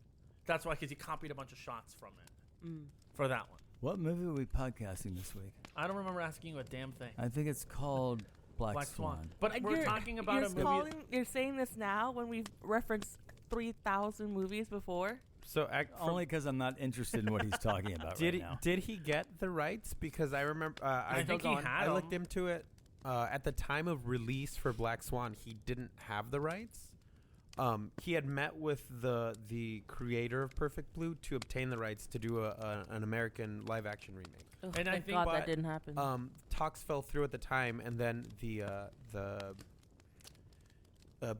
that's why, because he copied a bunch of shots from it for that one. What movie are we podcasting this week? I don't remember asking you a damn thing. I think it's called Black Swan. But Like, we're talking about a movie. You're saying this now when we've referenced 3,000 movies before? So Only because I'm not interested in what he's talking about did right now. he get the rights? Because I remember I think he had I looked them. into it. At the time of release for Black Swan, he didn't have the rights. He had met with the creator of Perfect Blue to obtain the rights to do an American live action remake. Ugh, And I thank think- God but, that didn't happen. Talks fell through at the time, and then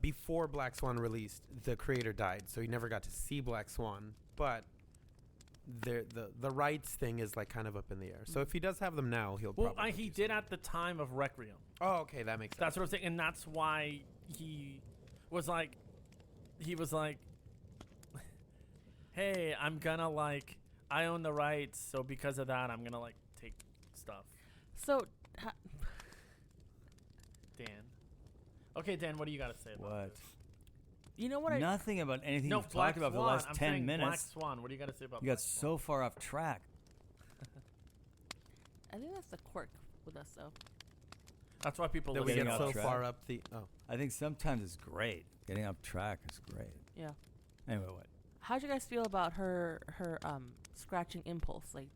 before Black Swan released, the creator died, so he never got to see Black Swan. But the rights thing is like kind of up in the air. So if he does have them now, he'll Well, probably. he do did at the time of Requiem. Oh, okay, that makes sense. That's what I'm saying, and that's why he was like, hey, I'm gonna I own the rights, so because of that, I'm gonna take stuff. So, Dan. Okay, Dan, what do you got to say about What? this? you know what? Nothing about anything No, you've Black talked about for the Swan. last I'm 10 saying Black minutes. Swan. What do you got to say about You Black got Swan? so far off track. I think that's the quirk with us, though. That's why people that we listen get Getting to off so track. far up the. Oh, I think sometimes it's great. Getting off track is great. Yeah. Anyway, what? How'd you guys feel about her scratching impulse? Like,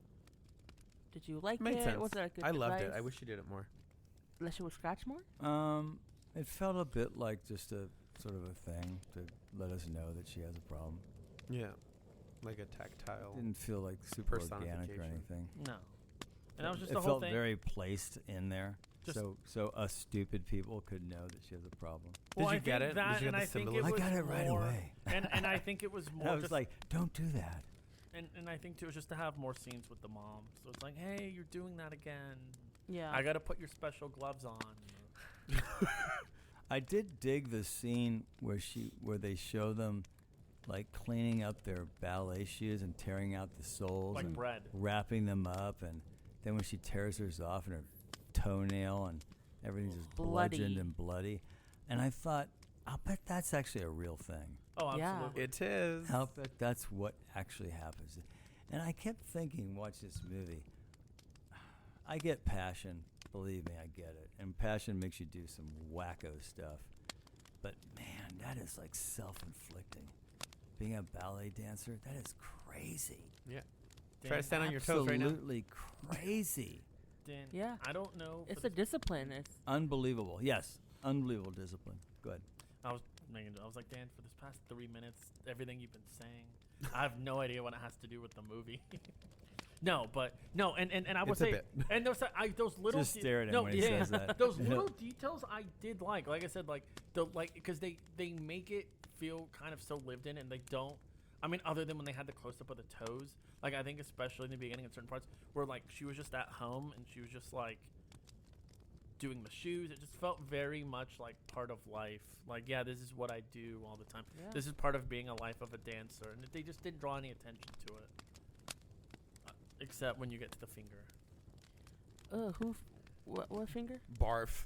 did you like made it? sense. Was it a good I loved it. device? I wish he did it more. That she would scratch more? It felt a bit like just a sort of a thing to let us know that she has a problem. Yeah, like a tactile. Didn't feel like super organic or Personification. anything. No. And that was just it the whole felt thing. very placed in there, Just- so us stupid people could know that she has a problem. Well, Did I you get think it? That, Did you and get the I think it symbolism? I was got it right more- away. and I think it was more. I was just, like, don't do that. and I think it was just to have more scenes with the mom. So it's like, hey, you're doing that again. Yeah. I got to put your special gloves on. I did dig the scene where they show them like cleaning up their ballet shoes and tearing out the soles Like and bread. wrapping them up, and then when she tears hers off and her toenail and everything's just Bloody. bludgeoned and bloody, and I thought, I'll bet that's actually a real thing. Oh, Yeah. absolutely. It is. I'll bet that's what actually happens. And I kept thinking, watch this movie. I get passion. Believe me, I get it. And passion makes you do some wacko stuff. But man, that is like self-inflicting. Being a ballet dancer, that is crazy. Yeah. Dan, Try to stand on your toes right now. Absolutely crazy. Dan, Yeah. I don't know. It's for a discipline. It's Unbelievable. Yes, unbelievable discipline. Good. I was like, Dan, for this past 3 minutes, everything you've been saying, I have no idea what it has to do with the movie. No, and I would It's a say, bit. and those little Just stare at him when he says that. Those little details I did like I said, because they make it feel kind of so lived in, and they don't. I mean, other than when they had the close up of the toes. Like, I think especially in the beginning in certain parts where, like, she was just at home and she was just, like, doing the shoes. It just felt very much like part of life. Like, yeah, this is what I do all the time. Yeah. This is part of being a life of a dancer. And they just didn't draw any attention to it. Except when you get to the finger. What finger? Barf.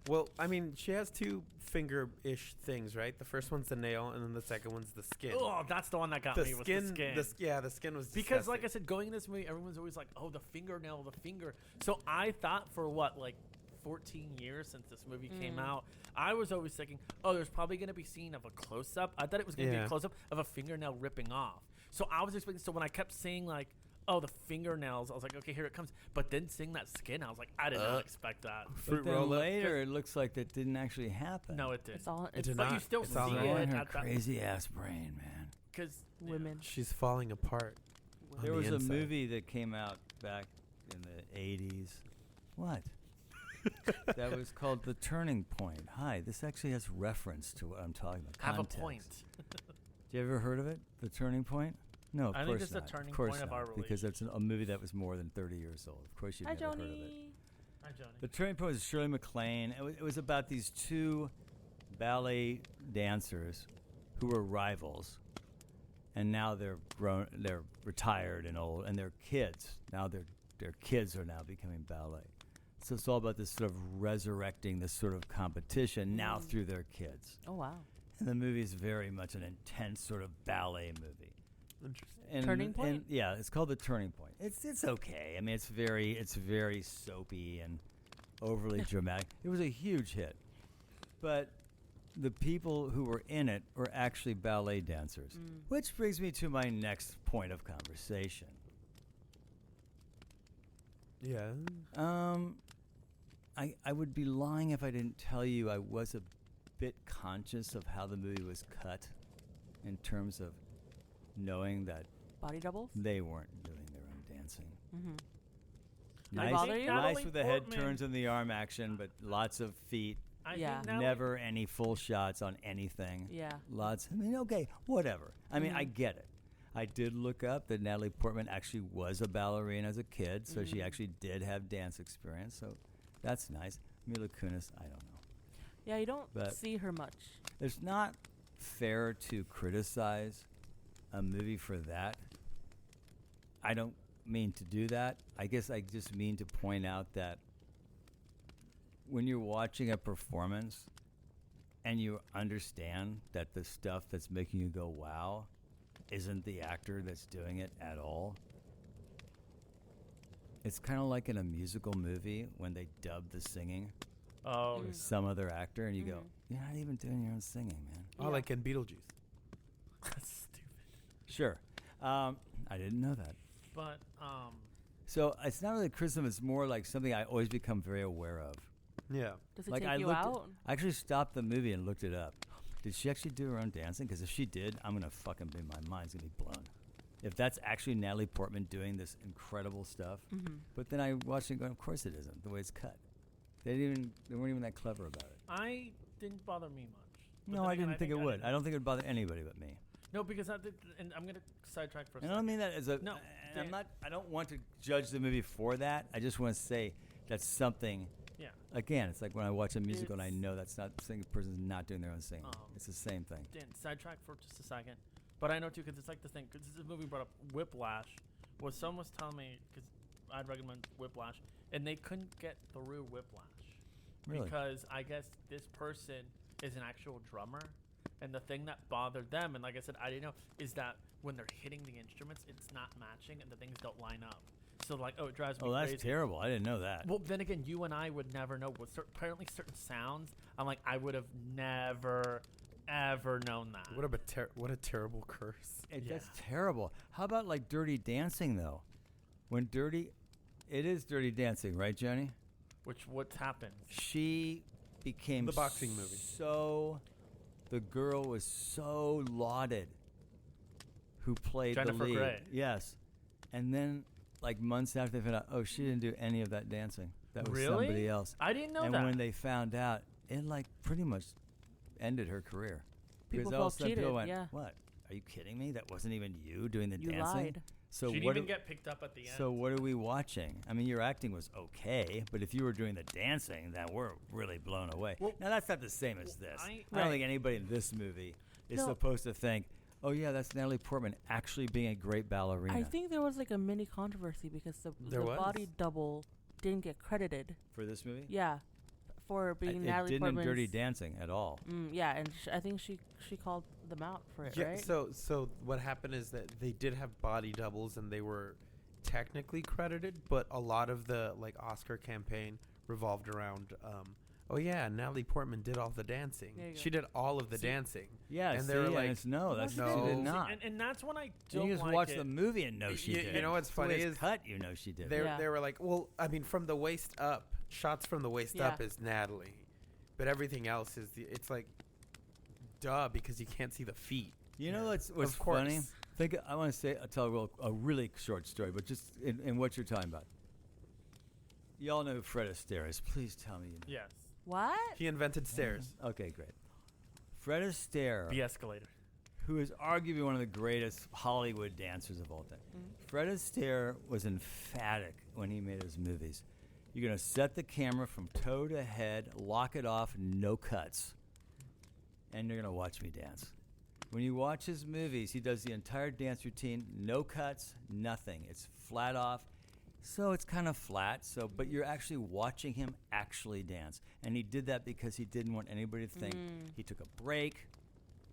Well, I mean, she has two finger-ish things, right? The first one's the nail, and then the second one's the skin. Oh, that's the one that got me. Was the skin. The skin was Because, disgusting. like I said, going in this movie, everyone's always like, "Oh, the fingernail, the finger." So I thought for what, like, 14 years since this movie came out, I was always thinking, "Oh, there's probably going to be a scene of a close-up." I thought it was going to be a close-up of a fingernail ripping off. So I was expecting. So when I kept seeing like, "Oh, the fingernails," I was like, "Okay, here it comes." But then seeing that skin, I was like, "I did not expect that." But then later, it looks like that didn't actually happen. No, it did. It's all. It It's did But not. you still It's see all it in her at that crazy ass brain, man. because women. She's falling apart. on There the was a inside. movie that came out back in the 80s. What? That was called The Turning Point. Hi, this actually has reference to what I'm talking about. Have Context. a point. You ever heard of it? The Turning Point? No, of I think course it's the not. turning Of course point of not, our because it's a movie that was more than 30 years old. Of course you've Hi, never heard of it. Joni. Hi, Johnny. The Turning Point was Shirley MacLaine. It was about these two ballet dancers who were rivals, and now they're grown, they're retired and old, and they're kids. Now their kids are now becoming ballet. So it's all about this sort of resurrecting this sort of competition now through their kids. Oh wow. And the movie is very much an intense sort of ballet movie. Interesting. And, Turning Point? And yeah, it's called The Turning Point. It's okay. I mean, it's very soapy and overly dramatic. It was a huge hit, but the people who were in it were actually ballet dancers, which brings me to my next point of conversation. Yeah. I would be lying if I didn't tell you I was a bit conscious of how the movie was cut, in terms of knowing that Body doubles. they weren't doing their own dancing. Did it bother you? Nice Natalie with the head Portman- turns and the arm action, but lots of feet. I Yeah. think Natalie- Never any full shots on anything. Yeah. Lots. I mean, okay, whatever. I mean, I get it. I did look up that Natalie Portman actually was a ballerina as a kid, so she actually did have dance experience. So that's nice. Mila Kunis, I don't know. Yeah, you don't But- see her much. It's not fair to criticize a movie for that. I don't mean to do that. I guess I just mean to point out that when you're watching a performance and you understand that the stuff that's making you go wow isn't the actor that's doing it at all, it's kind of like in a musical movie when they dub the singing Oh, with some other actor and you go, you're not even doing your own singing, man. Oh, like in Beetlejuice. that's stupid. Sure. I didn't know that. But So it's not really criticism, it's more like something I always become very aware of. Yeah. Does it Like take I you looked out? I actually stopped the movie and looked it up. Did she actually do her own dancing? Because if she did, I'm going to fucking be, my mind's going to be blown. If that's actually Natalie Portman doing this incredible stuff. But then I watched it going, of course it isn't, the way it's cut. They weren't even that clever about it. I didn't bother me much. But No, then I again, didn't think it I would. didn't- I don't think it would bother anybody but me. No, because and I'm gonna sidetrack for a And I second. don't mean that as a. No, and Dan- I don't want to judge the movie for that. I just want to say that's something. Yeah. Again, it's like when I watch a musical and I It's- know that's not the person's not doing their own singing. Um, It's the same thing. Dan, sidetrack for just a second. But I know too, because it's like the thing. Because this movie brought up Whiplash. Was someone was telling me because I'd recommend Whiplash, and they couldn't get through Whiplash Really? because I guess this person is an actual drummer, and the thing that bothered them, and like I said, I didn't know, is that when they're hitting the instruments, it's not matching, and the things don't line up. So like, oh, it drives me Oh, that's crazy. terrible. I didn't know that. Well, then again, you and I would never know. With apparently certain sounds, I'm like, I would have never, ever known that. What a terrible curse. That's terrible. How about like Dirty Dancing though? It is Dirty Dancing, right, Johnny? What happens? She became The boxing movie. So the girl was so lauded who played Jennifer the lead. Grey. Yes. And then like months after they found out, oh, she didn't do any of that dancing. That was Really? somebody else. I didn't know and that. when they found out, it like pretty much ended her career. People Because all of a felt sudden people cheated, went, yeah. what? are you kidding me? That wasn't even you doing the You dancing. lied. So she didn't what? even get picked up at the end. So what are we watching? I mean, your acting was okay, but if you were doing the dancing, then we're really blown away. Well- now that's not the same as this. I- I don't Right. think anybody in this movie is No. supposed to think, "Oh yeah, that's Natalie Portman actually being a great ballerina." I think there was like a mini controversy because There the was? body double didn't get credited. for this movie, Yeah, for it being Natalie didn't Portman's. in Dirty Dancing at all. Yeah, and I think she called them out for it, Yeah. right? So what happened is that they did have body doubles and they were technically credited, but a lot of the like Oscar campaign revolved around. Oh yeah, Natalie Portman did all the dancing. There you go. She did all of the See- dancing. Yeah, And see, they were and like, it's no, that's she she didn't. did See, not. and that's when I And don't you just like watch it. the movie and know she You- did. you know what's It's the way funny it's is cut. You know she did. They Yeah. they were like, well, I mean, from the waist up, shots from the waist Yeah. up is Natalie, but everything else is it's like, duh, because you can't see the feet. You know what's Of funny? course. I want to tell a really short story, but just in what you're talking about. Y'all know who Fred Astaire is. Please tell me you know. Yes. What? He invented stairs. Okay, great. Fred Astaire, The escalator. who is arguably one of the greatest Hollywood dancers of all time. Fred Astaire was emphatic when he made his movies. You're going to set the camera from toe to head, lock it off, no cuts. And you're going to watch me dance. When you watch his movies, he does the entire dance routine, no cuts, nothing. It's flat off. So it's kind of flat, but you're actually watching him actually dance. And he did that because he didn't want anybody to think he took a break.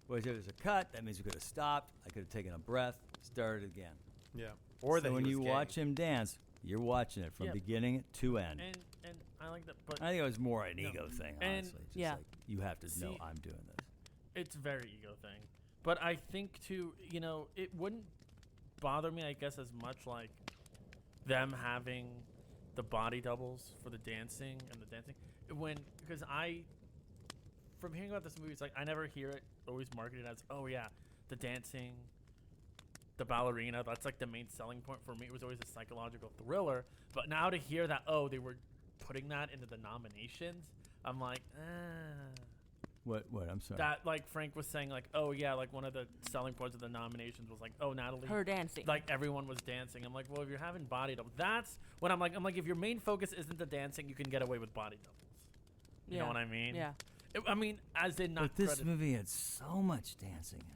Well, if there's a cut, that means we could have stopped. I could have taken a breath, started again. Yeah. Or that so he when was you gay. watch him dance, you're watching it from Yeah. beginning to end. And I like that, but I think it was more an No. ego thing, And- honestly. Just Yeah. like, you have to know See- I'm doing this. it's very ego thing. But I think too, it wouldn't bother me, I guess, as much like them having the body doubles for the dancing and the dancing because from hearing about this movie, it's like I never hear it always marketed as, oh yeah, the dancing, the ballerina. That's like the main selling point for me. It was always a psychological thriller. But now to hear that, oh, they were putting that into the nominations, I'm like, What? I'm sorry. that like Frank was saying, like, oh yeah, like one of the selling points of the nominations was like, oh, Natalie, Her dancing. like everyone was dancing. I'm like, well, if you're having body doubles, that's what I'm like, if your main focus isn't the dancing, you can get away with body doubles. You know what I mean? Yeah. I mean, as in not but this credit- movie had so much dancing in it.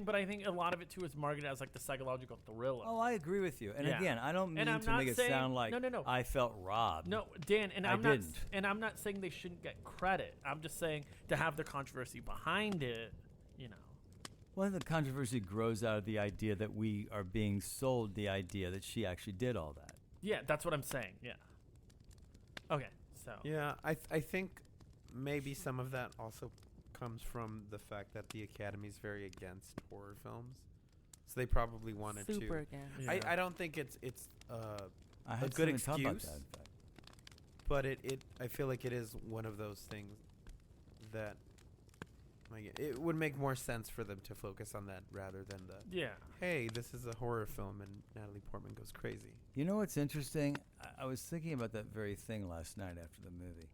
But I think a lot of it too is marketed as like the psychological thriller. Oh, I agree with you. And Yeah. again, I don't mean And I'm to not make it saying- sound like no. I felt robbed. No, Dan, and I I'm not, didn't. and I'm not saying they shouldn't get credit. I'm just saying to have the controversy behind it, Well, the controversy grows out of the idea that we are being sold the idea that she actually did all that. Yeah, that's what I'm saying. Yeah. Okay, so Yeah, I think maybe some of that also comes from the fact that the Academy's very against horror films, so they probably wanted Super to. again. Yeah. I don't think it's I had good someone talk about excuse. that, in fact. but it I feel like it is one of those things that like it would make more sense for them to focus on that rather than the yeah. hey, this is a horror film and Natalie Portman goes crazy. You know what's interesting? I was thinking about that very thing last night after the movie.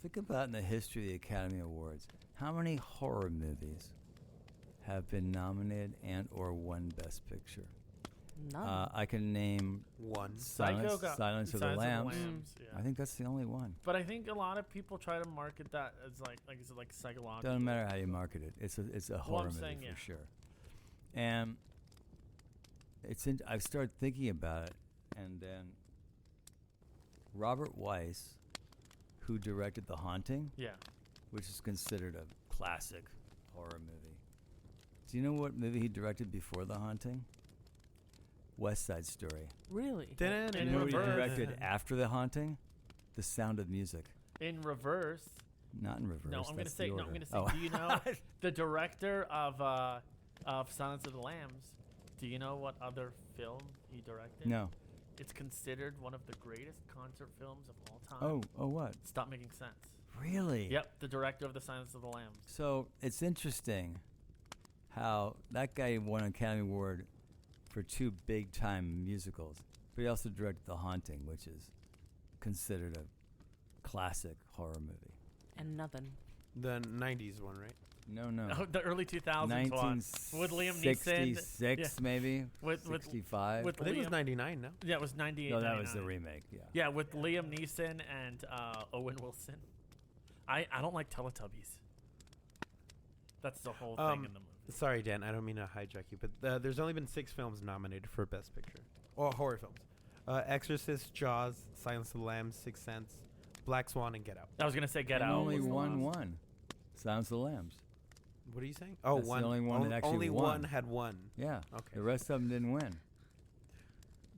Think about in the history of the Academy Awards, how many horror movies have been nominated and or won Best Picture? None. I can name One. Psycho got Silence of the Lambs. Yeah. I think that's the only one. But I think a lot of people try to market that as like is it like psychological? Doesn't matter how you market it. It's a horror movie saying, for yeah. sure. And I've started thinking about it, and then Robert Weiss, who directed The Haunting, Yeah. which is considered a classic horror movie. Do you know what movie he directed before The Haunting? West Side Story. Really? In You know what he reverse. directed after The Haunting? The Sound of Music. In reverse. Not in reverse. No, I'm gonna that's say. the No, I'm order. gonna say. Oh. Do you know the director of Silence of the Lambs? Do you know what other film he directed? No. It's considered one of the greatest concert films of all time. Oh, what? Stop Making Sense. Really? Yep, the director of the Silence of the Lambs. So it's interesting how that guy won an Academy Award for 2 big-time musicals, but he also directed The Haunting, which is considered a classic horror movie. And nothing. The 90s one, right? No, no. The early 2000s one with Liam Neeson. 1966, maybe. With 65. with I think it was Liam- 99, no? Yeah, it was 98. No, that was the 99. remake. Yeah. Yeah, with Liam Neeson and Owen Wilson. I don't like Teletubbies. That's the whole thing in the movie. Sorry, Dan, I don't mean to hijack you, but there's only been 6 films nominated for Best Picture. Or horror films. Exorcist, Jaws, Silence of the Lambs, Sixth Sense, Black Swan, and Get Out. I was gonna say Get And Out. only was the one last. won. Silence of the Lambs. What are you saying? Oh, That's the one. only one that actually only won. one had won. Yeah. Okay. The rest of them didn't win.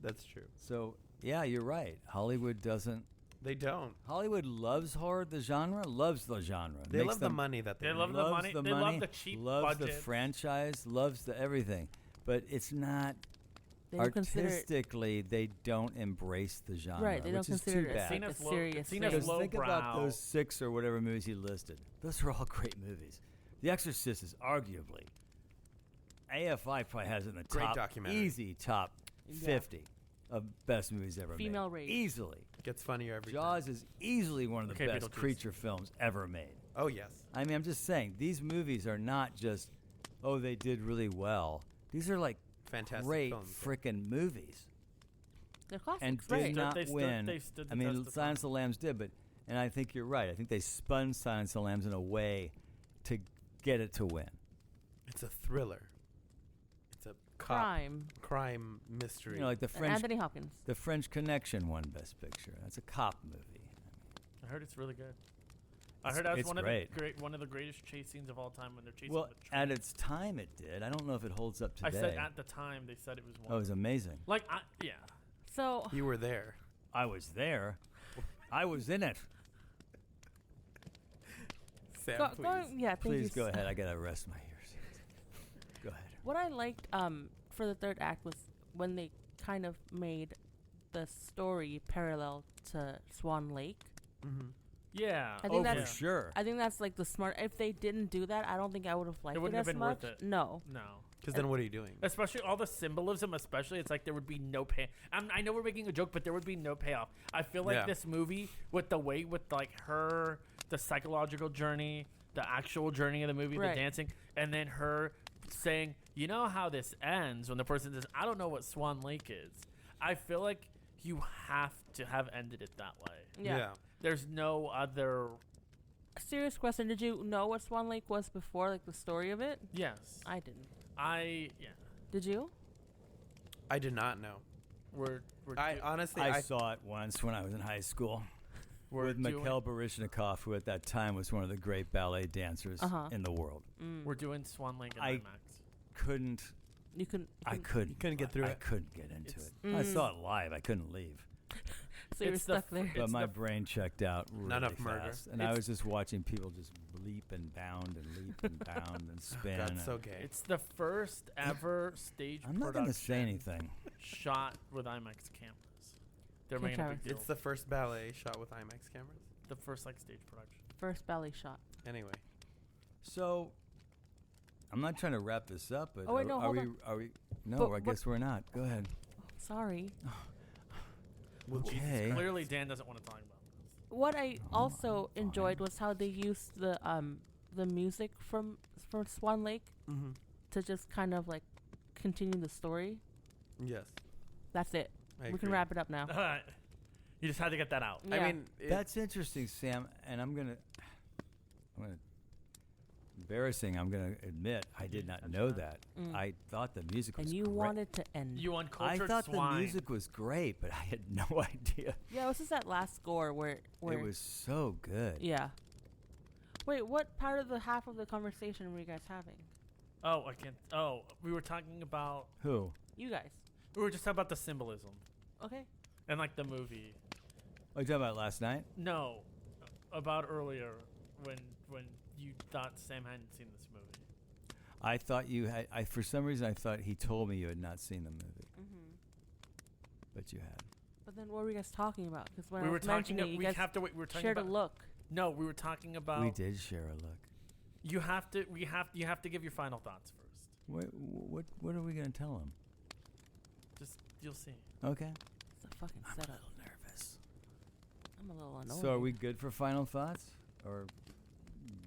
That's true. So, yeah, you're right. Hollywood doesn't. They don't. Hollywood loves horror, the genre. Loves the genre. They Makes love the them- money that they They make. love the loves money. the They money, love the cheap loves the budgets. franchise, loves the everything. But it's not They don't consider it. artistically. They don't embrace the genre, Right, they don't which is consider too it bad. Seen like as a low- serious seen as thing. Because low think about brow. those 6 or whatever movies he listed. Those are all great movies. The Exorcist is arguably AFI probably has it in the Great top, documentary. easy top Yeah. 50 of best movies ever Female made. rate. Easily. Gets funnier every Jaws time. is easily one of the Okay, best Beetlejuice. creature films ever made. Oh, yes. I mean, I'm just saying, these movies are not just, oh, they did really well. These are like Fantastic great films. freaking movies. They're classics, And right? did not They stood- win. they stood the I mean, test of Silence of time. the Lambs did, but, and I think you're right. I think they spun Silence of the Lambs in a way to get it to win. It's a thriller. It's a cop crime mystery. You know, like the And French, Anthony Hopkins. the French Connection won Best Picture. That's a cop movie. I heard it's really good. I It's- heard that's it's one great. of the one of the greatest chase scenes of all time when they're chasing Well, the train. at its time, it did. I don't know if it holds up I today. said at the time they said it was one. Oh, it was amazing. Yeah. So You were there. I was there. I was in it. Sam, go, please. going, yeah, thank you. Please go ahead. I gotta rest my ears. Go ahead. What I liked for the third act was when they kind of made the story parallel to Swan Lake. Mm-hmm. Yeah. I think Oh, for that's- sure. I think that's like the smart. If they didn't do that, I don't think I would have liked it, wouldn't have as been much. worth it. No. No. Because then what are you doing? Especially all the symbolism, it's like there would be no pay. I know we're making a joke, but there would be no payoff. I feel like Yeah. this movie, with the way, with like her, the psychological journey, the actual journey of the movie, Right. the dancing, and then her saying, you know how this ends when the person says, I don't know what Swan Lake is. I feel like you have to have ended it that way. Yeah. There's no other. Serious question: did you know what Swan Lake was before, like the story of it? Yes. I didn't. Yeah. Did you? I did not know. We're Honestly, I saw it once when I was in high school we're with doing, Mikhail Baryshnikov, who at that time was one of the great ballet dancers Uh-huh. in the world. we're doing Swan Lake and I- IMAX. Couldn't. You couldn't. I couldn't. couldn't get through I it. couldn't get into It's- it. I Mm. saw it live. I couldn't leave. So you were It's the stuck there. It's But my the- brain checked out really Not enough murder. fast. And I It's- was just watching people just leap and bound and leap and bound and spin. That's and so gay. It's the first ever stage I'm not production going to say anything. shot with IMAX cameras. They're Okay, making a Travis. big deal. It's the first ballet shot with IMAX cameras. the first like stage production. First ballet shot. Anyway, So, I'm not trying to wrap this up, but Oh, wait, no, are hold we? on. Are we? No, But I what- guess we're not. Go ahead. Sorry. well, Okay. Clearly, Dan doesn't want to talk about this. What I also enjoyed was how they used the music from Swan Lake Mm-hmm. to just kind of like continue the story. Yes, That's it. I We can agree. wrap it up now. You just had to get that out. Yeah. I mean, That's interesting, Sam. And I'm gonna. Embarrassing. I'm gonna admit I did not know that. Mm. I thought the music was And you great. wanted to end. You I uncultured thought swine. the music was great, but I had no idea. Yeah, it was just that last score where It was so good. Yeah. Wait, what part of the half of the conversation were you guys having? Oh, I can't. Oh, we were talking about. Who? You guys. We were just talking about the symbolism Okay. and like the movie. Oh, you talking about last night? No, about earlier when you thought Sam hadn't seen this movie. I thought you had. For some reason, I thought he told me you had not seen the movie, Mm-hmm. but you had. But then what were you guys talking about? Because when We I were was talking. mentioning it, you We guys have to. We were talking shared about. a look. No, we were talking about. We did share a look. You have to. You have to give your final thoughts first. What are we gonna tell him? Just you'll see. Okay. It's a fucking I'm a setup. little nervous. I'm a little annoyed. So are we good for final thoughts, or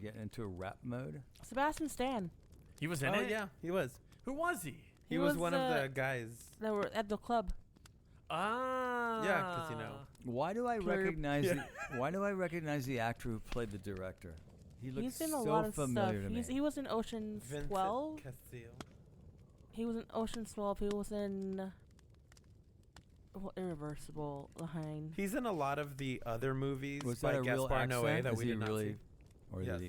getting into a rap mode? Sebastian Stan. He was in Oh it? yeah, he was. Who was he? He was one of the guys. that were at the club. Ah. Yeah, 'cause, you know. Why do I Plurp. recognize? Yeah. Why do I recognize the actor who played the director? He looks He's in a so lot of familiar stuff. to me. He was in Ocean's Vincent 12. Castillo. He was in Ocean's 12. He was in Irreversible Line. He's in a lot of the other movies Was by that a real Gaspar accent? Noé that Is we he did not really, see. or Yes. did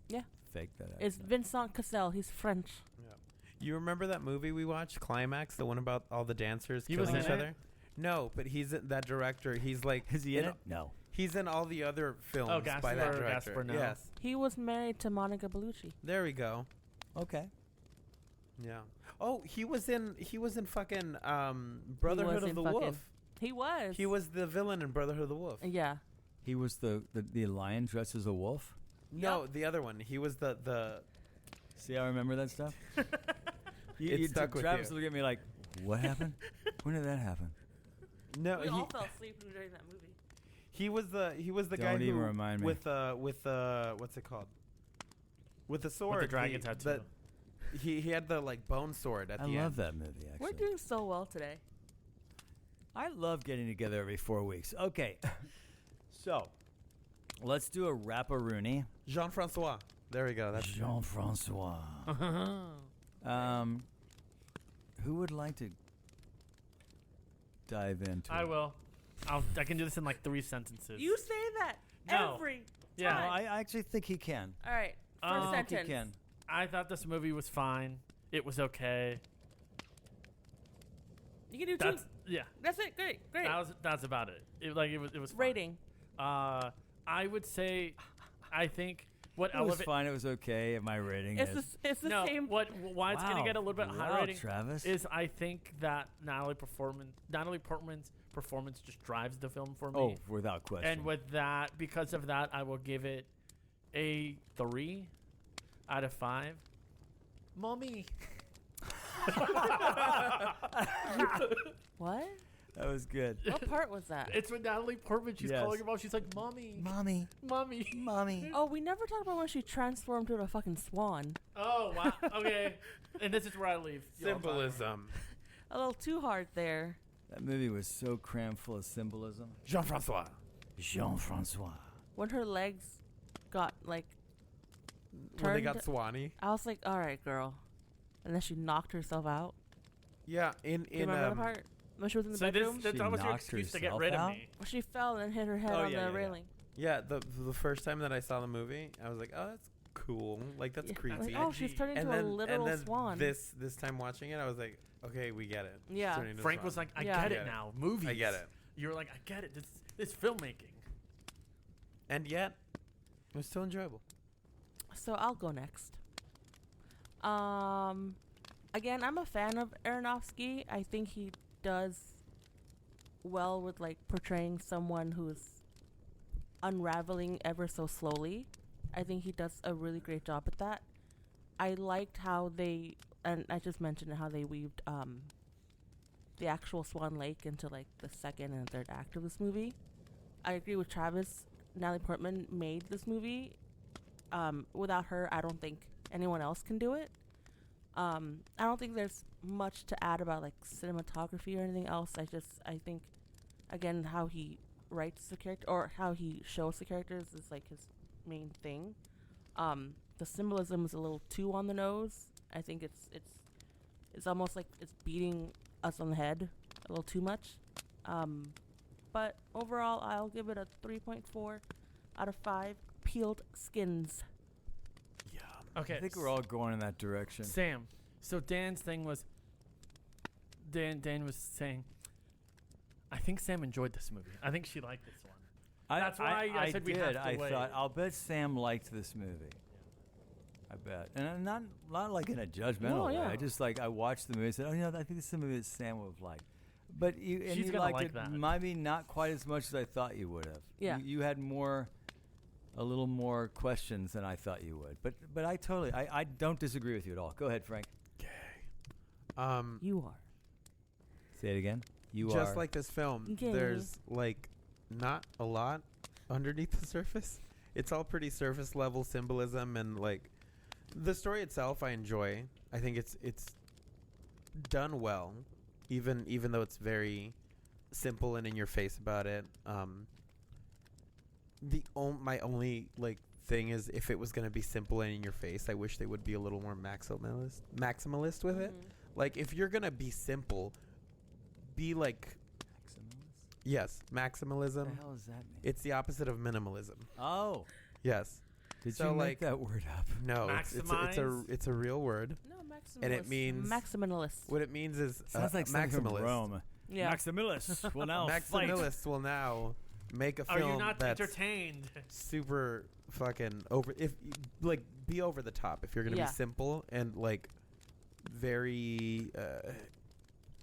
he Yeah. fake that accent? It's Vincent Cassel. He's French. Yeah. You remember that movie we watched, Climax, the one about all the dancers He was killing in each it? other? No, but he's that director. He's like, Is he in it? No. He's in all the other films by that Gaspar- director. Gaspar Noé. Yes, He was married to Monica Bellucci. there we go. Okay. Yeah. Oh, he was in fucking Brotherhood of in the fucking- Wolf. He was. He was the villain in Brotherhood of the Wolf. Yeah. He was the lion dressed as a wolf. No, the other one. He was the See how I remember that stuff? It stuck with Travis you. looked at me like, what happened? When did that happen? no. We all fell asleep during that movie. He was the guy Don't even who remind me. with what's it called? With the sword. With the dragon he, tattoo. He had the like bone sword at I the end. love that movie, actually. We're doing so well today. I love getting together every 4 weeks. Okay. So, let's do a rap-a-rooney. Jean-Francois. There we go. That's Jean-Francois. Who would like to dive into I it? will. I can do this in like 3 sentences. You say that No. every Yeah. No, time. I actually think he can. All right. I First I think sentence. he can. I thought this movie was fine. It was okay. You can do two. That's yeah. That's it. Great. Great. That's about it. It was fine. Rating. I would say, I think what It was elevates. fine. It was okay. My rating It's is... it's the No, same. why it's gonna get a little bit higher rating Travis. is I think that Natalie Portman's performance just drives the film for me. Oh, without question. And with that, because of that, I will give it a 3 out of 5. Mommy. What? That was good. What part was that? It's with Natalie Portman. She's Yes. calling her mom. She's like, "Mommy, Mommy. mommy." Mommy. Oh, we never talked about when she transformed to a fucking swan. Oh wow. Okay. And this is where I leave. Y'all talk. symbolism. A little too hard there. That movie was so crammed full of symbolism. Jean-Francois. Jean-Francois. When her legs got like When they turned, got Swanny. I was like, all right, girl. And then she knocked herself out. Yeah, Do you remember that part? When she was in the So bedroom? that She was your knocked excuse to get herself rid out? of me. She fell and hit her head Oh, on yeah, the yeah, yeah. railing. Yeah, the first time that I saw the movie, I was like, oh, that's cool. Like, that's Yeah, creepy. like, oh, she's turning into a literal then swan. This time watching it, I was like, okay, we get it. She's Yeah. turning into a Frank swan. was like, "I Yeah. get I it get it. now. Movies. I get it. You were like, "I get it. This filmmaking." And yet, it was still enjoyable. So I'll go next. Again, I'm a fan of Aronofsky. I think he does well with like portraying someone who's unraveling ever so slowly. I think he does a really great job at that. I liked how they, and I just mentioned how they weaved the actual Swan Lake into like the second and third act of this movie. I agree with Travis. Natalie Portman made this movie. Without her, I don't think anyone else can do it. I don't think there's much to add about like cinematography or anything else. I think, again, how he writes the character or how he shows the characters is like his main thing. The symbolism is a little too on the nose. I think it's almost like it's beating us on the head a little too much. But overall, I'll give it a 3.4 out of 5 peeled skins. Okay. I think we're all going in that direction. Sam. So Dan's thing was. Dan was saying, I think Sam enjoyed this movie. I think she liked this one. That's why I said we have to I wait. thought, I'll bet Sam liked this movie. I bet. And I'm not like in a judgmental No, way. yeah. I just like, I watched the movie and said, oh, I think this is a movie that Sam would have liked. But She's you gonna liked like it that. maybe not quite as much as I thought you would have. Yeah. You had a little more questions than I thought you would. But I don't disagree with you at all. Go ahead, Frank. You are. Say it again. You just are. like this film, Okay. there's like not a lot underneath the surface. it's all pretty surface level symbolism, and like the story itself I enjoy. I think it's done well, even though it's very simple and in your face about it. My only like thing is, if it was going to be simple and in your face, I wish they would be a little more maximalist with it. Like, if you're going to be simple, be like Maximalist? yes, maximalism. What the hell does that mean? It's the opposite of minimalism. Oh, Yes. did So, you like, make that word up? No, it's a real word. No, maximalist. And it means- maximalist. What it means is Sounds like something from maximalist. Rome. Yeah. Maximalist will now fight. Maximalists will now make a Are film you not that's entertained? super fucking over. If like, be over the top. If you're gonna Yeah. be simple and like very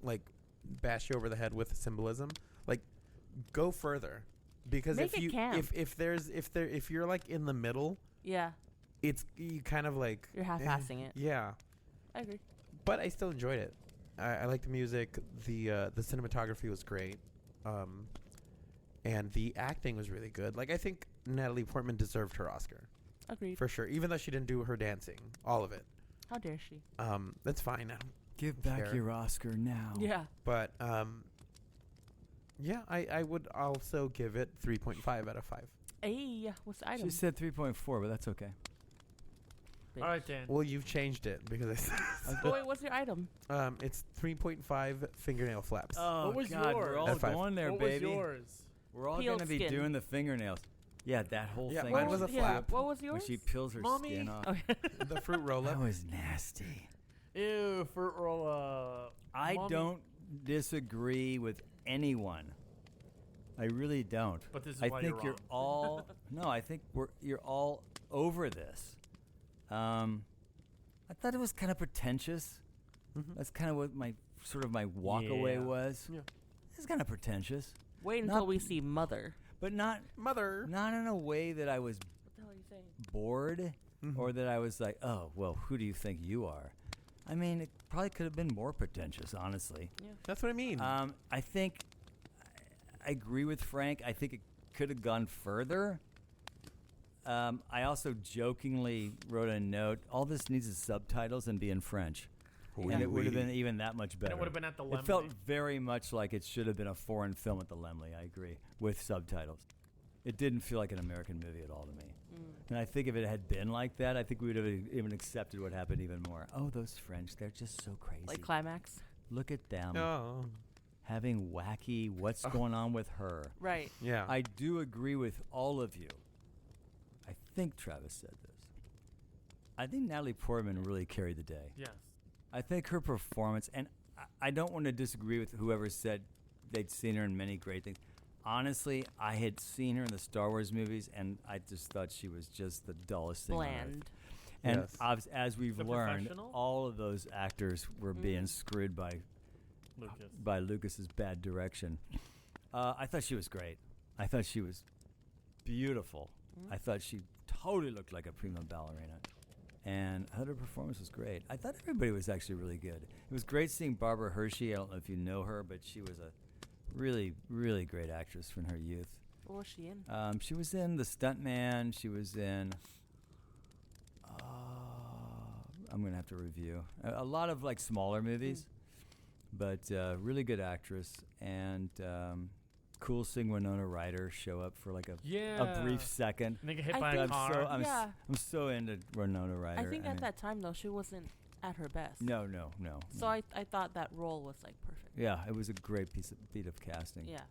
like bash you over the head with symbolism, like go further. Because Make it camp. if you're like in the middle, Yeah, it's you kind of like you're half-assing it. Yeah, I agree. but I still enjoyed it. I like the music. The cinematography was great, and the acting was really good. Like, I think Natalie Portman deserved her Oscar Agreed. for sure, even though she didn't do her dancing, all of it. How dare she? That's fine. I don't Give back care. your Oscar now. Yeah. But yeah, I would also give it 3.5 out of 5. Hey, what's the item? She said 3.4, but that's okay. Bitch. All right, Dan. Well, you've changed it because Oh, wait, what's your item? it's 3.5 fingernail flaps. Oh, What was God, we're yours? all At 5. going there, what baby. was yours? We're all Peeled going to be skin. doing the fingernails. Yeah, that whole Yeah, thing. mine where was a she- yeah. flap. What was Where yours? she peels her Mommy. skin off. Okay. The fruit roll That up. was nasty. Ew, fruit roll. I Mommy. don't disagree with anyone. I really don't. But this is I why think you're you're all no. I think you're all over this. I thought it was kind of pretentious. Mhm. That's kind of what my walk away Yeah. was. Yeah. It's kind of pretentious, Wait Not- until we see Mother. but not Mother. in a way that I was What the hell are you saying? bored Mhm. or that I was like, oh well, who do you think you are? I mean, it probably could have been more pretentious, honestly. Yeah. That's what I mean. I think I agree with Frank. I think it could have gone further. I also jokingly wrote a note. All this needs is subtitles and be in French, and it would have been even that much And better. it would have been at the It felt Lemley. very much like it should have been a foreign film at the Lemley. I agree, with subtitles. It didn't feel like an American movie at all to me. And I think if it had been like that, I think we would have even accepted what happened even more. Oh, those French, they're just so crazy. Like Climax. Look at them Oh. having wacky, what's going on with her? Right. Yeah. I do agree with all of you. I think Travis said this. I think Natalie Portman really carried the day. Yes. I think her performance, and I don't want to disagree with whoever said they'd seen her in many great things. Honestly, I had seen her in the Star Wars movies, and I just thought she was just the dullest thing on earth. Bland. And Yes. as we've The learned, Professional? all of those actors were being screwed by Lucas's bad direction. I thought she was great. I thought she was beautiful. I thought she totally looked like a prima ballerina. And I thought her performance was great. I thought everybody was actually really good. It was great seeing Barbara Hershey. I don't know if you know her, but she was a really, really great actress from her youth. What was she in? She was in The Stuntman. She was in... I'm going to have to review. A lot of, like, smaller movies. But really good actress. And cool seeing Winona Ryder show up for, like, a brief second. And they get hit I by a think car. Yeah. I'm so into Winona Ryder. I think at that time, though, she wasn't at her best. No. So I thought that role was, like, perfect. Yeah, it was a great beat of casting. Yeah.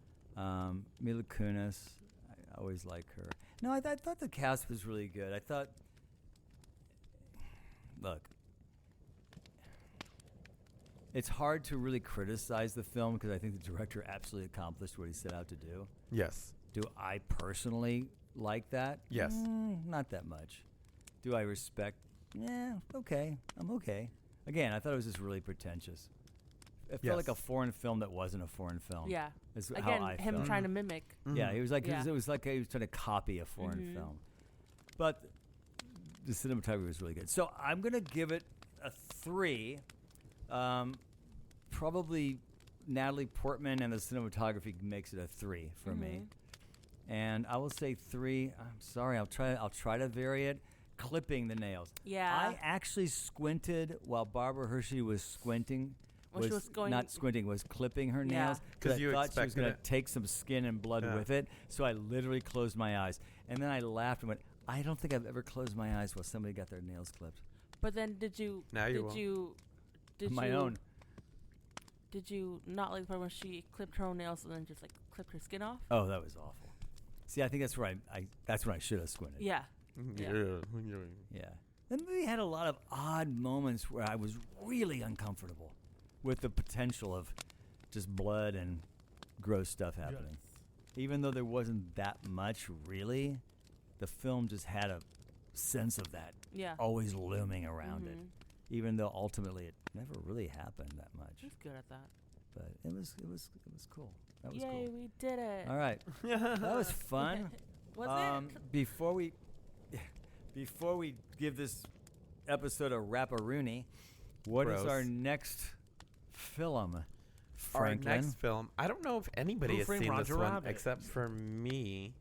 Mila Kunis, I always like her. No, I thought the cast was really good. I thought, look, it's hard to really criticize the film because I think the director absolutely accomplished what he set out to do. Yes. Do I personally like that? Yes. Not that much. Do I respect? Yeah, okay. I'm okay. Again, I thought it was just really pretentious. It felt like Yes. a foreign film that wasn't a foreign film. Yeah. Is Again, how I him felt. trying to mimic. Yeah, he was like Yeah. it was like he was trying to copy a foreign film. But the cinematography was really good. So I'm gonna give it a 3. Probably Natalie Portman and the cinematography makes it a 3 for me. And I will say 3. I'm sorry. I'll try to vary it. Clipping the nails. Yeah. I actually squinted while Barbara Hershey was squinting. When she was going- not squinting, was clipping her Yeah. nails 'Cause I you thought she was expected going to it. take some skin and blood Yeah. with it. So I literally closed my eyes, and then I laughed and went, "I don't think I've ever closed my eyes while somebody got their nails clipped." But then did you? Now you did will. you? Did My you? own. Did you not like the part when she clipped her own nails and then just like clipped her skin off? Oh, that was awful. See, I think that's where that's when I should have squinted. Yeah. Yeah. The movie had a lot of odd moments where I was really uncomfortable with the potential of just blood and gross stuff happening. Even though there wasn't that much, really, the film just had a sense of that Yeah. always looming around it. Mhm. Even though ultimately it never really happened that much. He's good at that. But it was cool. That was Yay, cool. we did it. All right. That was fun. Was it? Before we give this episode a wrapperoonie, what is Gross. our next film, Our Franklin? next film. I don't know if anybody Who has Framed seen this Roger one Rabbit? except for me.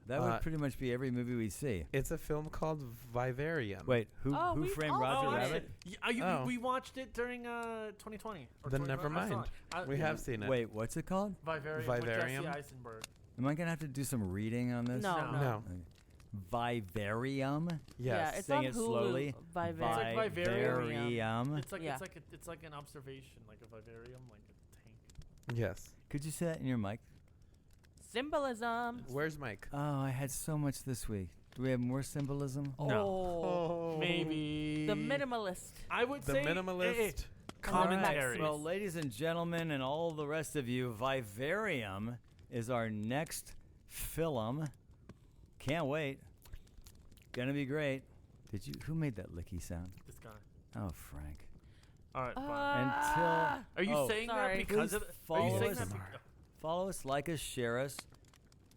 That would pretty much be every movie we see. It's a film called Vivarium. Wait, who we've framed all Roger watched Rabbit? it. Oh. We watched it during 2020. or Then 2021. never I saw mind. it. We have seen it. Wait, what's it called? Vivarium. Vivarium? With Jesse Eisenberg. Am I gonna have to do some reading on this? No. No. Vivarium. Yes. Yeah, it's Saying on it Hulu. slowly. Vivarium. like Vivarium. It's like Yeah. it's like an observation, like a vivarium, like a tank. Yes. Could you say that in your mic? Symbolism. Where's Mike? Oh, I had so much this week. Do we have more symbolism? No. Oh. Maybe The minimalist. I would The say minimalist. commentary. Well, ladies and gentlemen, and all the rest of you, Vivarium is our next film. Can't wait. Gonna be great. Who made that licky sound? This guy. Oh, Frank. All right. Fine. Until Are you oh, saying sorry. that because Please of? Are you follow saying us. that? follow us, like us, share us,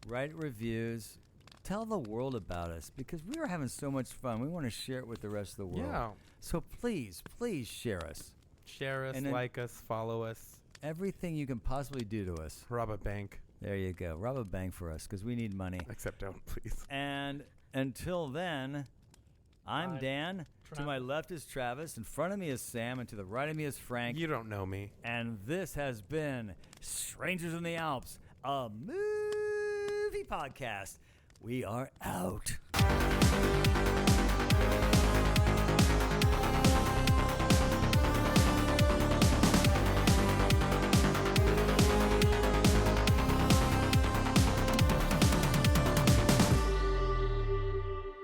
write reviews, tell the world about us because we are having so much fun. We want to share it with the rest of the world. Yeah. So please share us. Share us, And then- like us, follow us. Everything you can possibly do to us. Rob a bank. There you go. Rob a bank for us because we need money. Except don't, please. And until then, I'm Bye. Dan. To my left is Travis. In front of me is Sam. And to the right of me is Frank. You don't know me. And this has been Strangers in the Alps, a movie podcast. We are out.